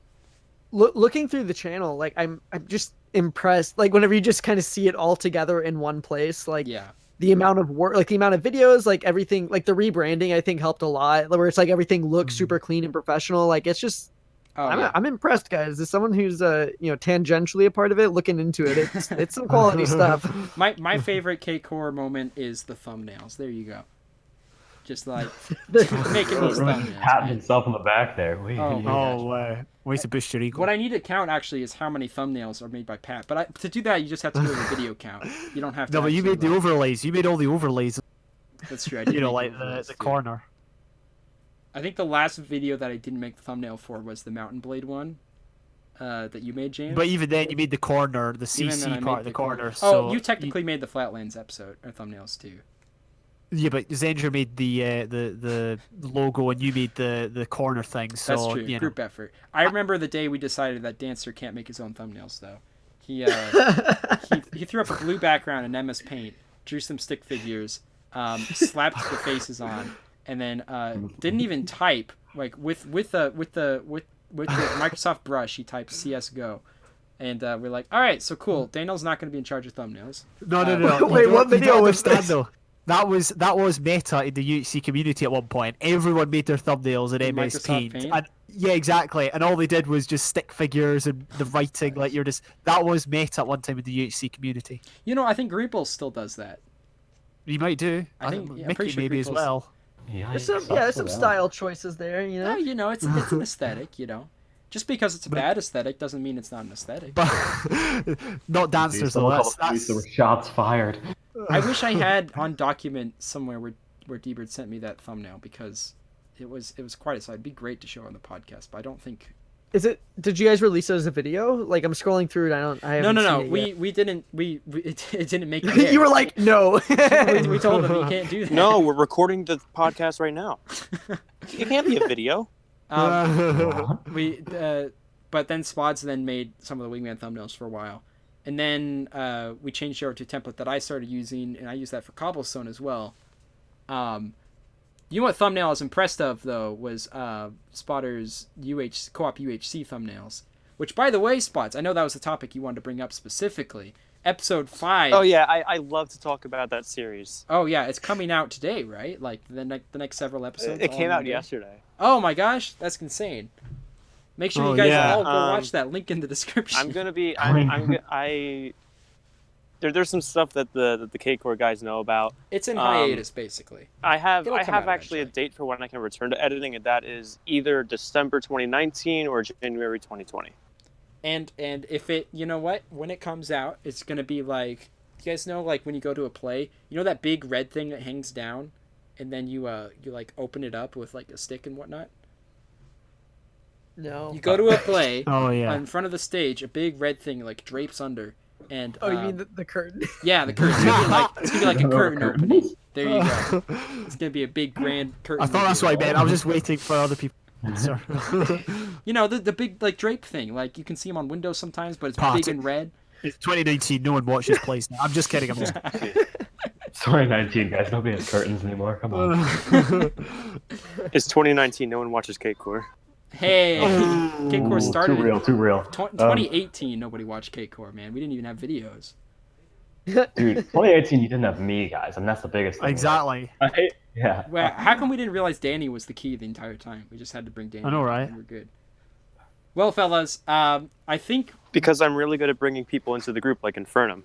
looking through the channel, like I'm just impressed. Like whenever you just kind of see it all together in one place, like yeah. the amount of work, like the amount of videos, like everything, like the rebranding, I think helped a lot. Where it's like everything looks super clean and professional. Like it's just, Oh, yeah. I'm impressed, guys. As someone who's tangentially a part of it, looking into it, it's some quality stuff. My favorite Cakecore moment is the thumbnails. There you go. Just like making those thumbnails. Patting man. himself on the back there. Oh, my Oh, way to boost your ego. What I need to count actually is how many thumbnails are made by Pat. But to do that, you just have to do a video count. You don't have to. No, but you actually, made the like- overlays. You made all the overlays. That's true. I did You know, make like overlays, the yeah. corner. I think the last video that I didn't make the thumbnail for was the Mountain Blade one. that you made, James. But even then, you made the corner, the Even then, CC I part made of the the corner. Oh, So you technically made the Flatlands episode or thumbnails too. Yeah, but Zendra made the logo and you made the corner thing. So That's true. You know. Group effort. I remember the day we decided that Dancer can't make his own thumbnails though. He threw up a blue background in MS Paint, drew some stick figures, slapped the faces on, and then didn't even type like with the Microsoft brush. He typed CS:GO, and we're like, all right, so cool. Daniel's not going to be in charge of thumbnails. No. Wait, what video was understand, this? though. That was meta in the UHC community at one point. Everyone made their thumbnails in MS Microsoft Paint. Paint? And, yeah, exactly. And all they did was just stick figures and the writing. Like that was meta at one time in the UHC community. You know, I think Greeple still does that. You might do. I think I'm Mickey pretty sure maybe as Greeple's- well. There's some style choices there, you know. No, you know, it's an aesthetic. You know, just because it's a bad aesthetic doesn't mean it's not an aesthetic. But not dancers though. There were shots fired. I wish I had on document somewhere where D-Bird sent me that thumbnail because it was quite a sight. It'd be great to show on the podcast, but I don't think. Did you guys release it as a video? Like I'm scrolling through it. I haven't No. seen it yet. We didn't. It didn't make it. You were like, no. we told them you can't do that. No, we're recording the podcast right now. It can't be a video. But then Spods then made some of the Wingman thumbnails for a while, and then we changed over to a template that I started using, and I use that for Cobblestone as well. You know what thumbnail I was impressed of though was Spotter's co-op UHC thumbnails, which by the way, Spots, I know that was the topic you wanted to bring up specifically. Episode 5. Oh yeah, I love to talk about that series. Oh yeah, it's coming out today, right? Like the next several episodes. It all came in out one day? yesterday. Oh my gosh, that's insane. Make sure Oh, you guys yeah. all go watch that link in the description. I'm gonna be. There's some stuff that the Cakecore guys know about. It's in hiatus, basically. I have It'll come out actually a eventually. date for when I can return to editing, and that is either December 2019 or January 2020. And if it, you know what, when it comes out, it's gonna be like, you guys know, like when you go to a play, you know that big red thing that hangs down, and then you like open it up with like a stick and whatnot. No. You go to a play. Oh yeah. In front of the stage, a big red thing like drapes under, and Oh, you mean the curtain? yeah, the curtain. It's gonna be like a curtain opening. There you go. It's gonna be a big grand curtain. I thought that's what I reveal. meant. I was just waiting for other people. Sorry. You know the big like drape thing. Like you can see them on windows sometimes, but it's Part big it. and red. It's 2019. No one watches plays now. I'm just kidding. I'm just. It's 2019, guys. Nobody has curtains anymore. Come on. It's 2019. No one watches Cakecore. Hey, Cakecore Ooh, started Too real. 2018. Nobody watched Cakecore, man. We didn't even have videos. Dude, 2018, you didn't have me, guys, and that's the biggest thing. Exactly. Yeah. Well, how come we didn't realize Danny was the key the entire time? We just had to bring Danny. I know, in right? and we're good. Well, fellas, I think Because I'm really good at bringing people into the group, like Infernum.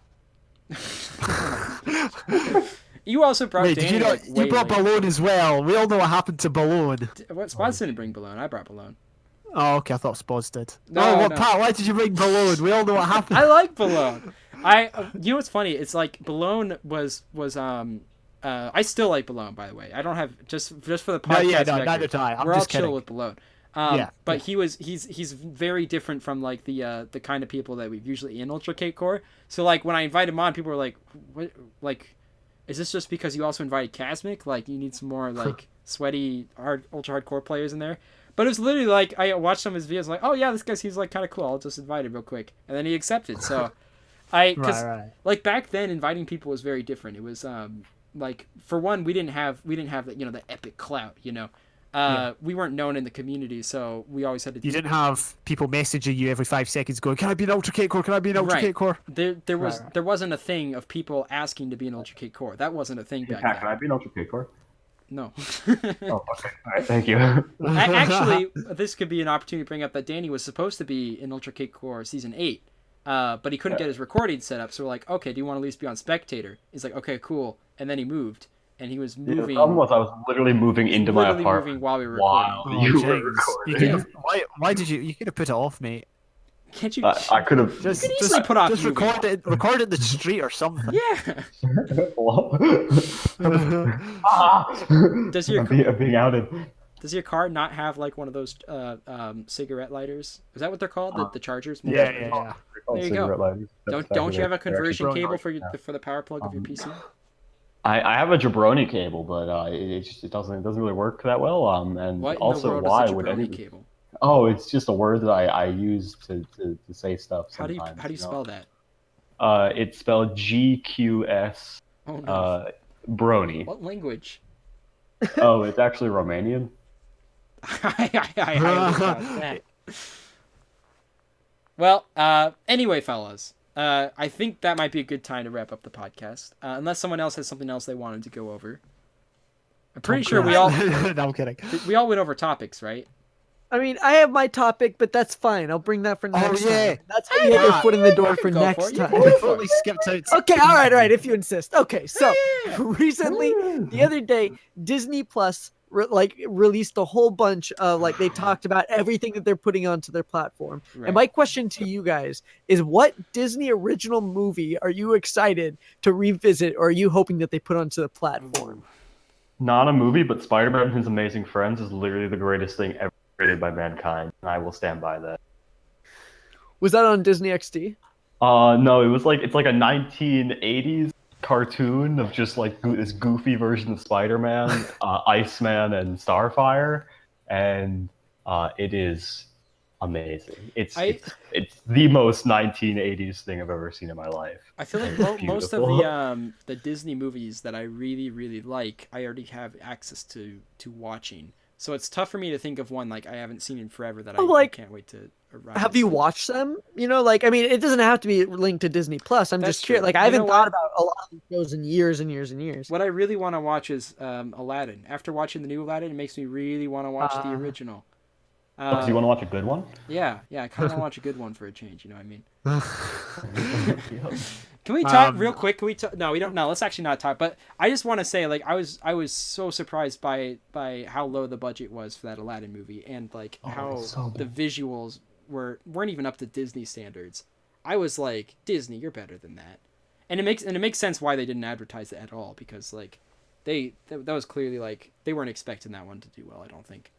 you also brought Wait, Danny. did you not? Like, way You brought late. Balloon as well. We all know what happened to Balloon. What Spots didn't bring Balloon. I brought Balloon. Oh, okay. I thought Spods did. No, what no. Pat? Why did you bring Balloon? We all know what happened. I like Balloon. You know what's funny? It's like Balloon was I still like Balloon, by the way. I don't have just for the podcast. neither record, do I. I'm we're just all chill kidding. with Balloon. Yeah, But he's very different from like the kind of people that we've usually in Ultra Cakecore. So like when I invite him on, people were like, "What? Like, is this just because you also invited Casmic? Like you need some more like sweaty ultra hardcore players in there?" But it was literally like I watched some of his videos, like, "Oh yeah, this guy seems like kind of cool. I'll just invite him real quick," and then he accepted. So because Right. like back then inviting people was very different. It was like for one we didn't have the the epic clout, we weren't known in the community, so we always had to You didn't have people messaging you every 5 seconds going, "Can I be an Ultra Cakecore? Can I be an Ultra Right. Cakecore?" there wasn't a thing of people asking to be an Ultra Cakecore. That wasn't a thing back Pat, can I then. be an Ultra Cakecore? No. Oh, okay. All right, thank you. Actually, this could be an opportunity to bring up that Danny was supposed to be in Ultra Cakecore Season 8, but he couldn't get his recording set up, so we're like, okay, do you want to at least be on Spectator? He's like, okay, cool. And then he moved, and he was The moving, problem was I was literally moving into my literally apartment moving while we were while recording. you were James. recording. You could have, why did you? You could have put it off, mate. Can't you? I could have. Just, could easily put off just moving. record it in the street or something. Yeah. Ah! Does your I'm being outed. Does your car not have like one of those cigarette lighters? Is that what they're called? The chargers? Yeah. There you go. Don't you have a conversion cable for the power plug of your PC? I have a jabroni cable, but it doesn't really work that well. And What in also, the world why is a would jabroni anybody? cable? Oh, it's just a word that I use to say stuff. How do Sometimes, you spell that? It's spelled GQS. Oh no. Brony. What language? Oh, it's actually Romanian. I highly doubt that. Well, anyway, fellas, I think that might be a good time to wrap up the podcast. Unless someone else has something else they wanted to go over. I'm pretty sure we all. No, I'm kidding. We all went over topics, right? I mean, I have my topic, but that's fine. I'll bring that for next yeah. time. That's how you get your foot in the door for go for next it. time. You Totally skipped out. Okay, all right, if you insist. Okay, so recently, the other day, Disney Plus released a whole bunch of they talked about everything that they're putting onto their platform. Right. And my question to you guys is, what Disney original movie are you excited to revisit, or are you hoping that they put onto the platform? Not a movie, but Spider-Man and His Amazing Friends is literally the greatest thing ever created by mankind, and I will stand by that. Was that on Disney XD? No, it's like a 1980s cartoon of just like this goofy version of Spider-Man, Iceman, and Starfire, and it is amazing. It's the most 1980s thing I've ever seen in my life. I feel like most of the Disney movies that I really, really like, I already have access to watching. So it's tough for me to think of one like I haven't seen in forever that I can't wait to arrive. Have you watched them? You know, I mean, it doesn't have to be linked to Disney Plus. I'm That's just curious. true. I haven't thought about a lot of these shows in years and years and years. What I really want to watch is Aladdin. After watching the new Aladdin, it makes me really want to watch the original. Because you want to watch a good one? Yeah, I kind of want to watch a good one for a change. You know what I mean? Can we talk real quick? Can we talk? No, we don't. No, let's actually not talk. But I just want to say, I was so surprised by how low the budget was for that Aladdin movie, and how the visuals weren't even up to Disney standards. I was like, Disney, you're better than that, and it makes sense why they didn't advertise it at all, because that was clearly they weren't expecting that one to do well. I don't think.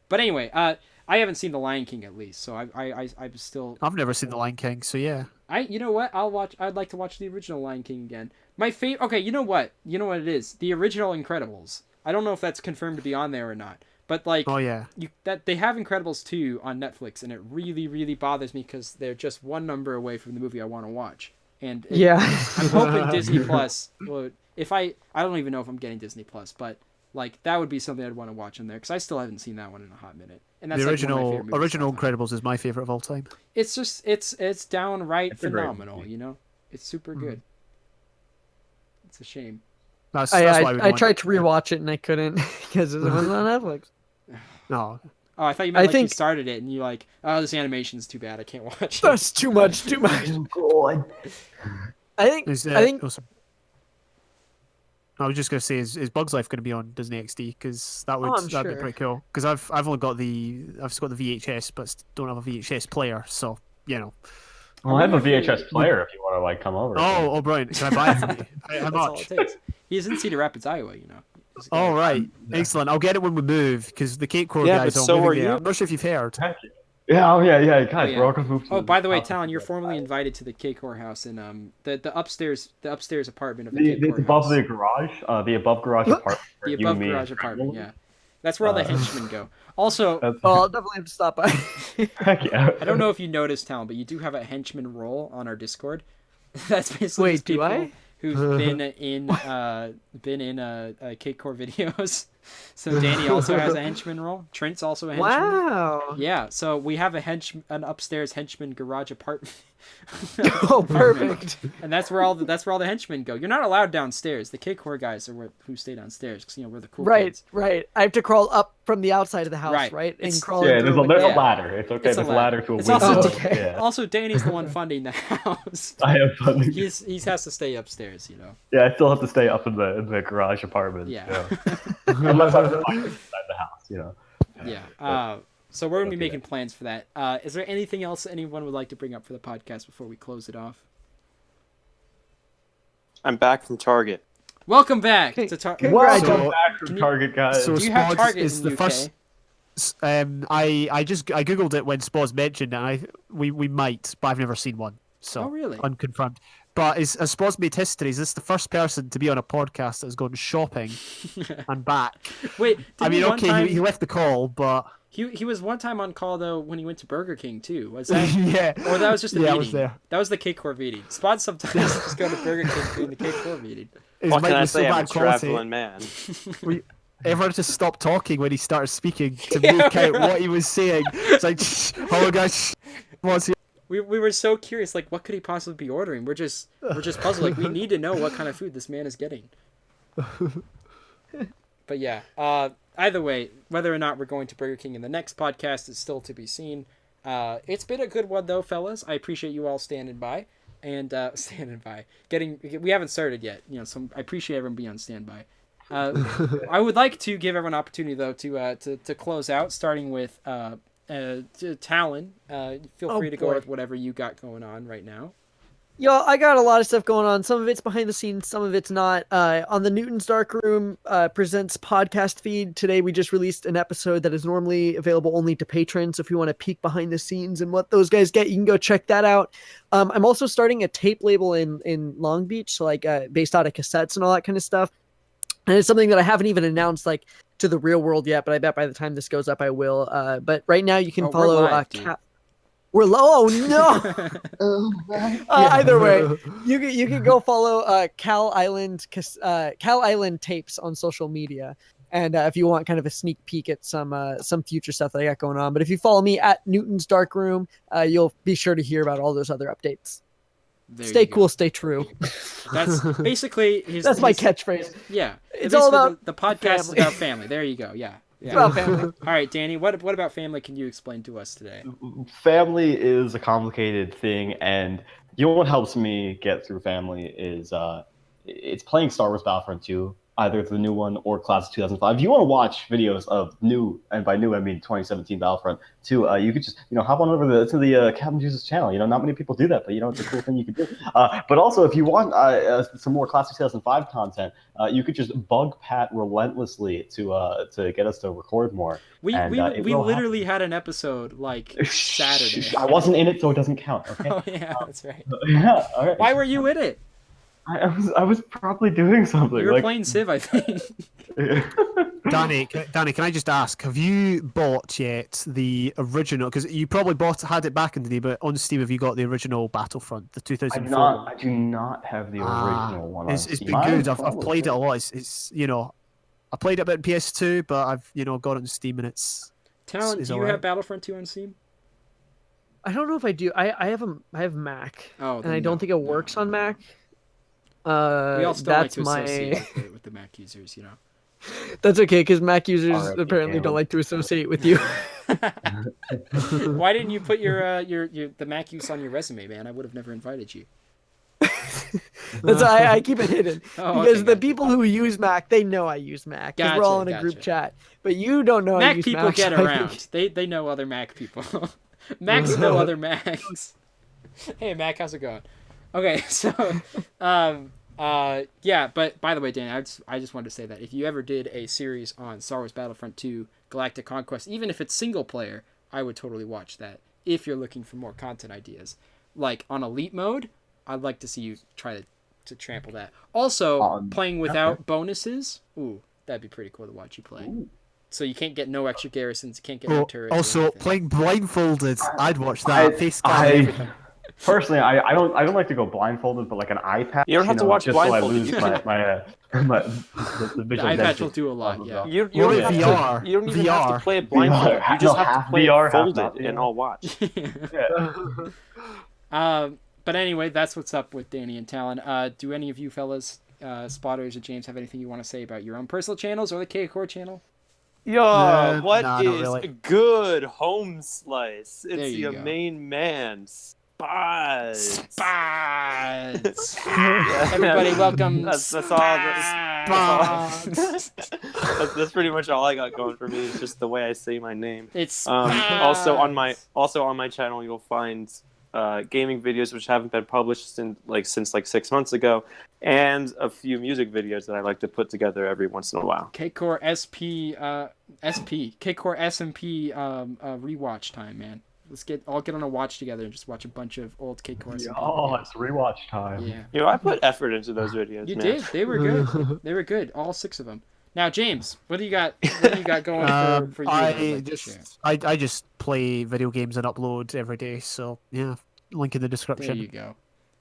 But anyway, I haven't seen The Lion King at least, so I'm still. I've never seen The Lion King, so yeah. You know what? I'd like to watch the original Lion King again. My favorite. Okay, you know what? You know what it is? The original Incredibles. I don't know if that's confirmed to be on there or not, but oh yeah, that they have Incredibles 2 on Netflix, and it really, really bothers me because they're just one number away from the movie I want to watch. And I'm hoping Disney Plus. Well, I don't even know if I'm getting Disney Plus, but that would be something I'd want to watch in there, because I still haven't seen that one in a hot minute. And that's the original original Incredibles is my favorite of all time. It's just it's downright phenomenal. You know, it's super good. It's a shame. That's why I tried to rewatch it and I couldn't because it wasn't on Netflix. No. Oh, I thought you meant you started it and you this animation's too bad, I can't watch it. That's too much. God. I think. I was just gonna say, is Bugs Life going to be on Disney XD? Because that'd be pretty cool. Because I've only got the VHS, but don't have a VHS player, so you know. Well, I have a VHS player if you want to come over. Oh, brilliant! Can I buy it from you? How That's all much? it takes. He's in Cedar Rapids, Iowa. You know. All right, excellent. I'll get it when we move, because the Cakecore guys but are so moving are there. you. I'm not sure if you've heard. Yeah, guys, yeah. we're all gonna move to. Oh, by the way, Talon, you're formally invited to the Cakecore house in the upstairs apartment of the Cakecore above house. the garage, the above garage apartment. The above garage apartment, yeah. That's where all the henchmen go. Also, I'll definitely have to stop by. heck yeah. I don't know if you noticed, Talon, but you do have a henchman role on our Discord. That's basically just do people I? who've been in Cakecore videos. So Danny also has a henchman role. Trent's also a henchman. Wow. Yeah, so we have an upstairs henchman garage apartment. Oh, perfect. And that's where all the henchmen go. You're not allowed downstairs. The Cakecore guys are who stay downstairs, because we're the cool kids. Right. I have to crawl up from the outside of the house, right? And crawl. Yeah, there's a through ladder. It's okay. It's a There's a ladder to a It's window. also, okay. Also, Danny's the one funding the house. I have funding. He has to stay upstairs, Yeah, I still have to stay up in the garage apartment. Yeah. Unless I'm inside the house, Yeah. So we're going to be making plans for that. Is there anything else anyone would like to bring up for the podcast before we close it off? I'm back from Target. Welcome back to Target. Congrats. Welcome back from Target, guys. So Do you have Spod Target is in the UK? first. I googled it when Spoz mentioned it. And we might, but I've never seen one. So Oh, really? unconfirmed. But as Spoz made history, is this the first person to be on a podcast that has gone shopping and back? Wait, I mean, one time... he left the call, but He was one time on call though when he went to Burger King too. Was that? yeah. Or that was just a Yeah, meeting. I was there. That was the Cakecore meeting. Spots sometimes just go to Burger King during the Cakecore meeting. His What mic can I was so say? I'm a bad quality. traveling man. Everyone just stopped talking when he started speaking to make out what he was saying. It's like, oh gosh, what's he? We were so curious, like what could he possibly be ordering? We're just puzzled. Like we need to know what kind of food this man is getting. But yeah, either way, whether or not we're going to Burger King in the next podcast is still to be seen. It's been a good one though, fellas. I appreciate you all standing by and we haven't started yet. So I appreciate everyone being on standby. I would like to give everyone an opportunity though to close out, starting with Talon. Feel free to go with whatever you got going on right now. Yo, I got a lot of stuff going on. Some of it's behind the scenes, some of it's not. On the Newton's Darkroom Presents podcast feed, today we just released an episode that is normally available only to patrons. So if you want to peek behind the scenes and what those guys get, you can go check that out. I'm also starting a tape label in Long Beach, so based out of cassettes and all that kind of stuff. And it's something that I haven't even announced to the real world yet, but I bet by the time this goes up, I will. But right now you can follow we're live, We're low. Oh no! Either way, you can go follow Cal Island Tapes on social media, and if you want kind of a sneak peek at some future stuff that I got going on. But if you follow me at Newton's Darkroom, you'll be sure to hear about all those other updates. Stay cool, stay true. That's basically that's my catchphrase. Yeah, it's all about the podcast is about family. There you go. Yeah. It's about family. All right, Danny. What about family? Can you explain to us today? Family is a complicated thing, and what helps me get through family is it's playing Star Wars Battlefront 2, either the new one or Class of 2005. If you want to watch videos of new, and by new I mean 2017 Battlefront 2, you could just hop on over to the Captain Juice's channel. Not many people do that, but it's a cool thing you could do. But also, if you want some more Class of 2005 content, you could just bug Pat relentlessly to get us to record more. We literally had an episode like Saturday. I wasn't in it, so it doesn't count. Okay. Oh yeah, that's right. Yeah. All right. Why were you in it? I was probably doing something. You were playing Civ, I think. Danny, can I just ask, have you bought yet the original? Because you probably had it back in the day, but on Steam, have you got the original Battlefront, the 2004? I do not have the original one. It's been good. I've played it a lot. It's I played it a bit on PS2, but I've got it on Steam and it's. Talon, do you have Battlefront 2 on Steam? I don't know if I do. I have Mac. Oh, and I don't think it works on Mac. We all still like to associate with the Mac users, That's okay, because Mac users apparently don't like to associate with you. Why didn't you put the Mac use on your resume, man? I would have never invited you. That's why I keep it hidden. Because the people who use Mac, they know I use Mac. Because we're all in a group chat. But you don't know I use Mac. Mac people get around. They know other Mac people. Macs know other Macs. Hey, Mac, how's it going? Okay, so... yeah, but by the way, Dan, I just wanted to say that if you ever did a series on Star Wars Battlefront 2 Galactic Conquest, even if it's single player, I would totally watch that if you're looking for more content ideas. Like on Elite mode, I'd like to see you try to trample that. Also, playing without bonuses, that'd be pretty cool to watch you play. Ooh. So you can't get no extra garrisons, you can't get no turrets. Also, playing blindfolded, I'd watch that. Face cam, everything. Personally, I don't like to go blindfolded, but like an eye patch. You don't have to watch blindfolded. So I lose the visual. The eye patch will do a lot. Yeah. You don't even have to play it blindfolded. You just have to play it folded and I'll watch. But anyway, that's what's up with Danny and Talon. Do any of you fellas, spotters or James, have anything you want to say about your own personal channels or the Cakecore channel? Yo, what is good home slice? It's your main man. Spies. Everybody, welcome. That's all. That's pretty much all I got going for me. It's just the way I say my name. It's also on my channel you'll find gaming videos which haven't been published since 6 months ago, and a few music videos that I like to put together every once in a while. Cakecore SP SP Cakecore SMP rewatch time, man. Let's all get on a watch together and just watch a bunch of old Cakecore SMP. Oh, it's rewatch time. Yeah. I put effort into those videos. You man. did. They were good. They were good. All 6 of them. Now, James, what do you got? What do you got going for you? I just play video games and upload every day. So yeah, link in the description. There you go.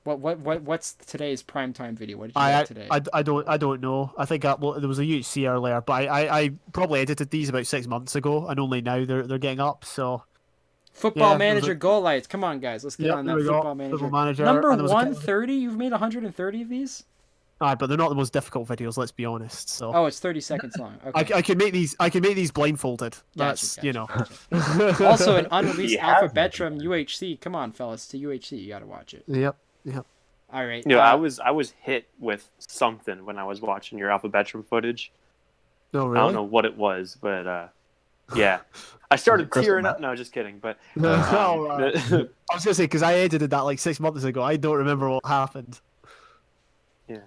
What's today's primetime video? What did you get today? I don't know. I think there was a UHC earlier, but I probably edited these about 6 months ago, and only now they're getting up. So Football Manager goal lights. Come on, guys, let's get on that Football Manager. Number 130. You've made 130 of these. But they're not the most difficult videos. Let's be honest. So. Oh, it's 30 seconds long. Okay. I can make these blindfolded. That's gotcha. Also, an unreleased Alpha Betrum UHC. Come on, fellas, to UHC. You got to watch it. Yep. All right. I was hit with something when I was watching your Alpha Betrum footage. Oh, really? I don't know what it was, but yeah. I started tearing up. No, just kidding. But I was gonna say, because I edited that like 6 months ago. I don't remember what happened. Yeah.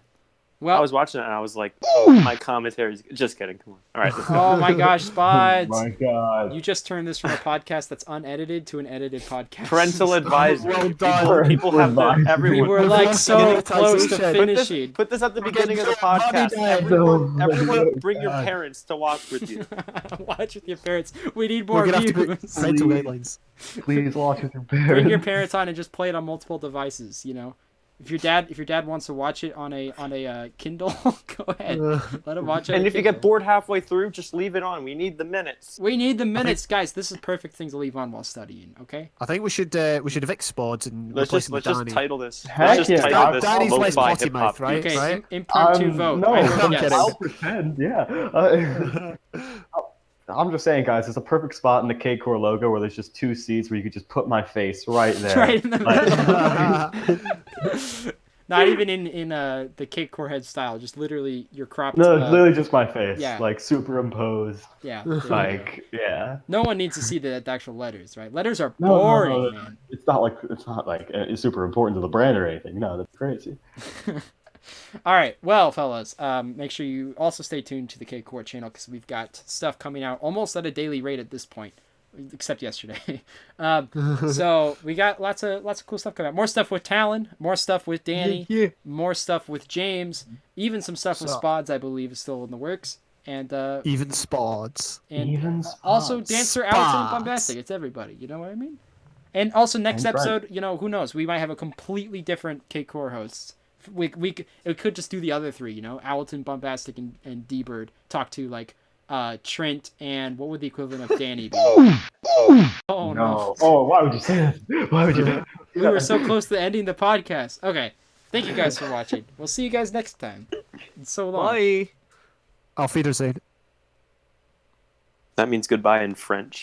Well, I was watching it and I was like, my commentary's just kidding. Come on. All right. Oh my gosh, Spods. Oh my god. You just turned this from a podcast that's unedited to an edited podcast. Parental advisory. Well done. People have to. Everyone. We were like so close to finishing. Put this at the beginning of the podcast. Everyone, bring your parents to watch with you. Watch with your parents. We need more We're gonna have to views. put parental guidelines. Please watch with your Bring parents. your parents on and just play it on multiple devices. If your dad wants to watch it on a Kindle, go ahead. Let him watch it. And if you get bored halfway through, just leave it on. We need the minutes. We need the minutes, guys. This is a perfect thing to leave on while studying. Okay. I think we should evict Spods and Let's replace him with just Danny. title this. Heck Let's just yeah. title this Danny's less lo-fi potty hip-hop. mouth, right? Okay. Right? Impromptu vote. No, I vote yes. I'll pretend. Yeah. I'm just saying, guys, it's a perfect spot in the Cakecore logo where there's just 2 seats where you could just put my face right there. Right in the middle. Not even in the Cakecore head style, just literally your cropped. No, literally just my face, yeah. like superimposed. Yeah. Like, yeah. No one needs to see the actual letters, right? Letters are boring, no, man. It's not like it's super important to the brand or anything. No, that's crazy. All right, well, fellas, make sure you also stay tuned to the Cakecore channel because we've got stuff coming out almost at a daily rate at this point, except yesterday. So we got lots of cool stuff coming out. More stuff with Talon, more stuff with Danny, more stuff with James, even some stuff with Spods, I believe, is still in the works. And even Spods. And also Dancer, Alton, and Bombastic. It's everybody. You know what I mean? And also next episode, who knows? We might have a completely different Cakecore hosts. It could just do the other 3, Alton, Bombastic, and D-Bird talk to like Trent and what would the equivalent of Danny be? Oh no! Oh, why would you say that? Why would you? We were so close to ending the podcast. Okay, thank you guys for watching. We'll see you guys next time. It's so long. Bye. Auf Wiedersehen. That means goodbye in French.